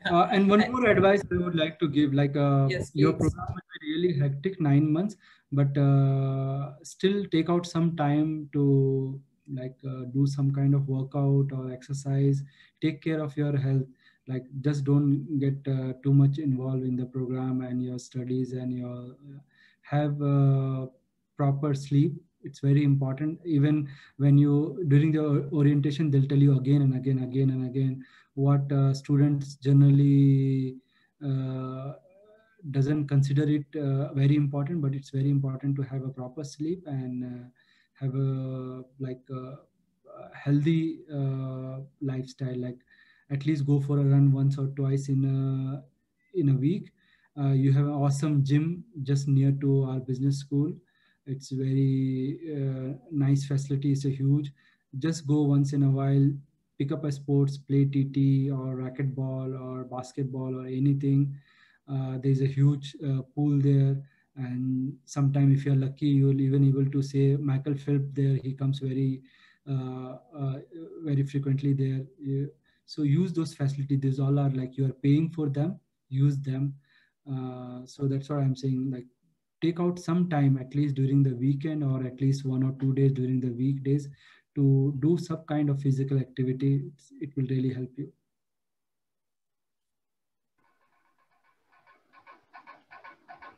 And one more advice I would like to give, like Yes, your please. program will be really hectic, 9 months, but still take out some time to like do some kind of workout or exercise. Take care of your health. Like just don't get too much involved in the program and your studies, and your have proper sleep. It's very important. Even when you during the orientation, they'll tell you again and again and again what students generally doesn't consider it very important, but it's very important to have a proper sleep and have a like healthy lifestyle. Like at least go for a run once or twice in a week. You have an awesome gym just near to our business school. It's very nice facility. It's a huge. Just go once in a while, pick up a sports, play TT or racquetball or basketball or anything. There's a huge pool there, and sometime if you're lucky, you'll even able to say Michael Phelps there. He comes uh, uh, very frequently there. So use those facilities. These all are like you are paying for them. Use them. So that's what I'm saying. Like take out some time at least during the weekend or at least 1 or 2 days during the weekdays to do some kind of physical activity. It will really help you.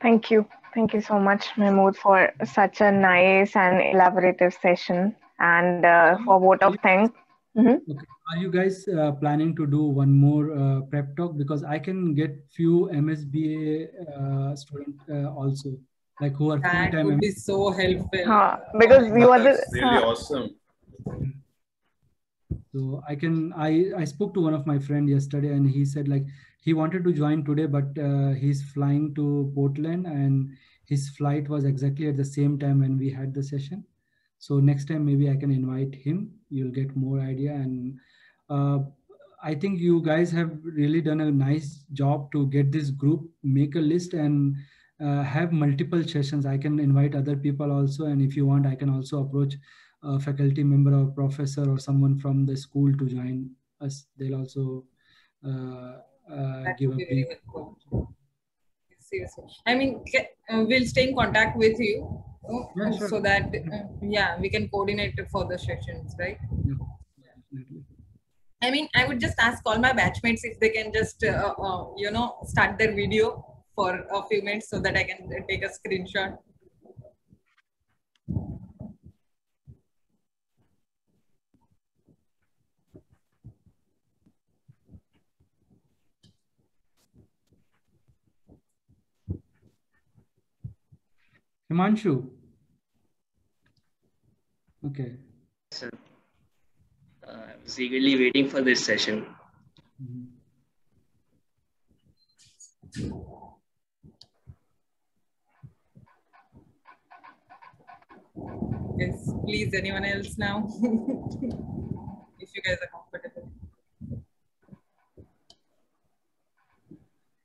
Thank you. Thank you so much, Mahmood, for such a nice and elaborative session, and for vote of thanks. Mm-hmm. Okay. Are you guys planning to do one more prep talk? Because I can get few MSBA students also, like who are That full-time. would be so helpful. Because you are the That's really awesome. So I spoke to one of my friend yesterday, and he said like he wanted to join today, but he's flying to Portland, and his flight was exactly at the same time when we had the session. So next time maybe I can invite him. You'll get more idea. And I think you guys have really done a nice job to get this group, make a list, and have multiple sessions. I can invite other people also, and if you want, I can also approach a faculty member or professor or someone from the school to join us. They'll also That give would a be very brief. helpful. Seriously. I mean, we'll stay in contact with you Yeah, sure. so that, yeah, we can coordinate for the sessions, right? Yeah, definitely. I mean, I would just ask all my batchmates if they can just, start their video for a few minutes so that I can take a screenshot. Himanshu. Okay. Sir, I was eagerly waiting for this session. Yes, please, anyone else now? If you guys are comfortable.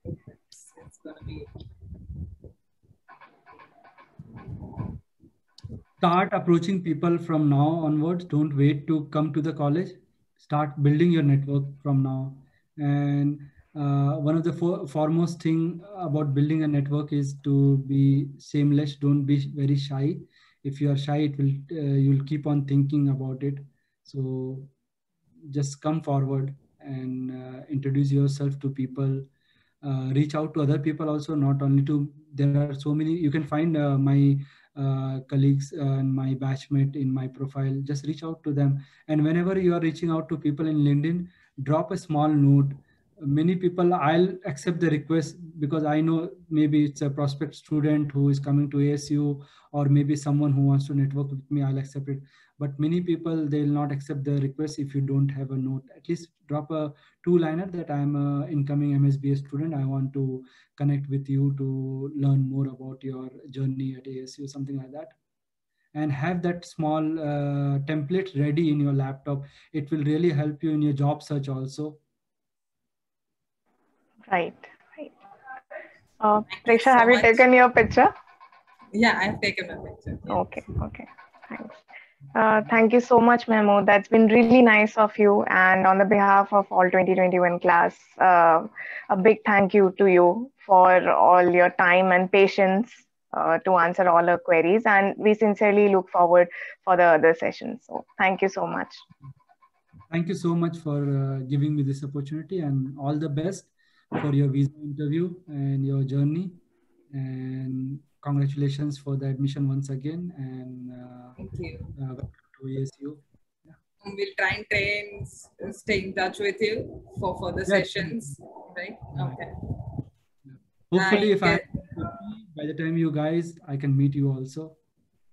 It's gonna be. Start approaching people from now onwards. Don't wait to come to the college. Start building your network from now. And one of the foremost thing about building a network is to be shameless. Don't be very shy. If you are shy, it will you'll keep on thinking about it. So just come forward and introduce yourself to people. Reach out to other people also, not only to, there are so many, you can find my colleagues and my batchmate in my profile. Just reach out to them. And whenever you are reaching out to people in LinkedIn, drop a small note. Many people, I'll accept the request because I know maybe it's a prospect student who is coming to ASU, or maybe someone who wants to network with me, I'll accept it. But many people, they'll not accept the request if you don't have a note. At least drop a 2-liner that I'm an incoming MSBA student. I want to connect with you to learn more about your journey at ASU, something like that. And have that small template ready in your laptop. It will really help you in your job search also. Right. Preksha, have you taken your picture? Yeah, I have taken a picture. Yeah. Okay, okay. Thanks. Thank you so much, Mahmood. That's been really nice of you. And on the behalf of all 2021 class, a big thank you to you for all your time and patience to answer all our queries. And we sincerely look forward for the other sessions. So thank you so much. Thank you so much for giving me this opportunity, and all the best for your visa interview and your journey. And congratulations for the admission once again. And Thank you. welcome to ASU. We'll try and stay in touch with you for further sessions, right? Okay. Hopefully, if by the time you guys, I can meet you also.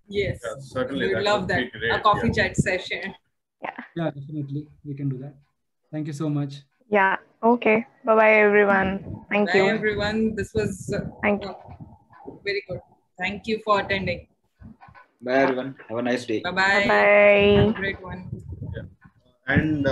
Yes, Yeah, certainly. We'd love that. Great. A coffee chat session. Yeah, definitely. We can do that. Thank you so much. Yeah. Okay. Bye-bye, everyone. Thank you. Bye, everyone. This was Thank you. Very good. Thank you for attending. Bye, everyone. Have a nice day. Bye-bye. Bye. Have a great one. Yeah. And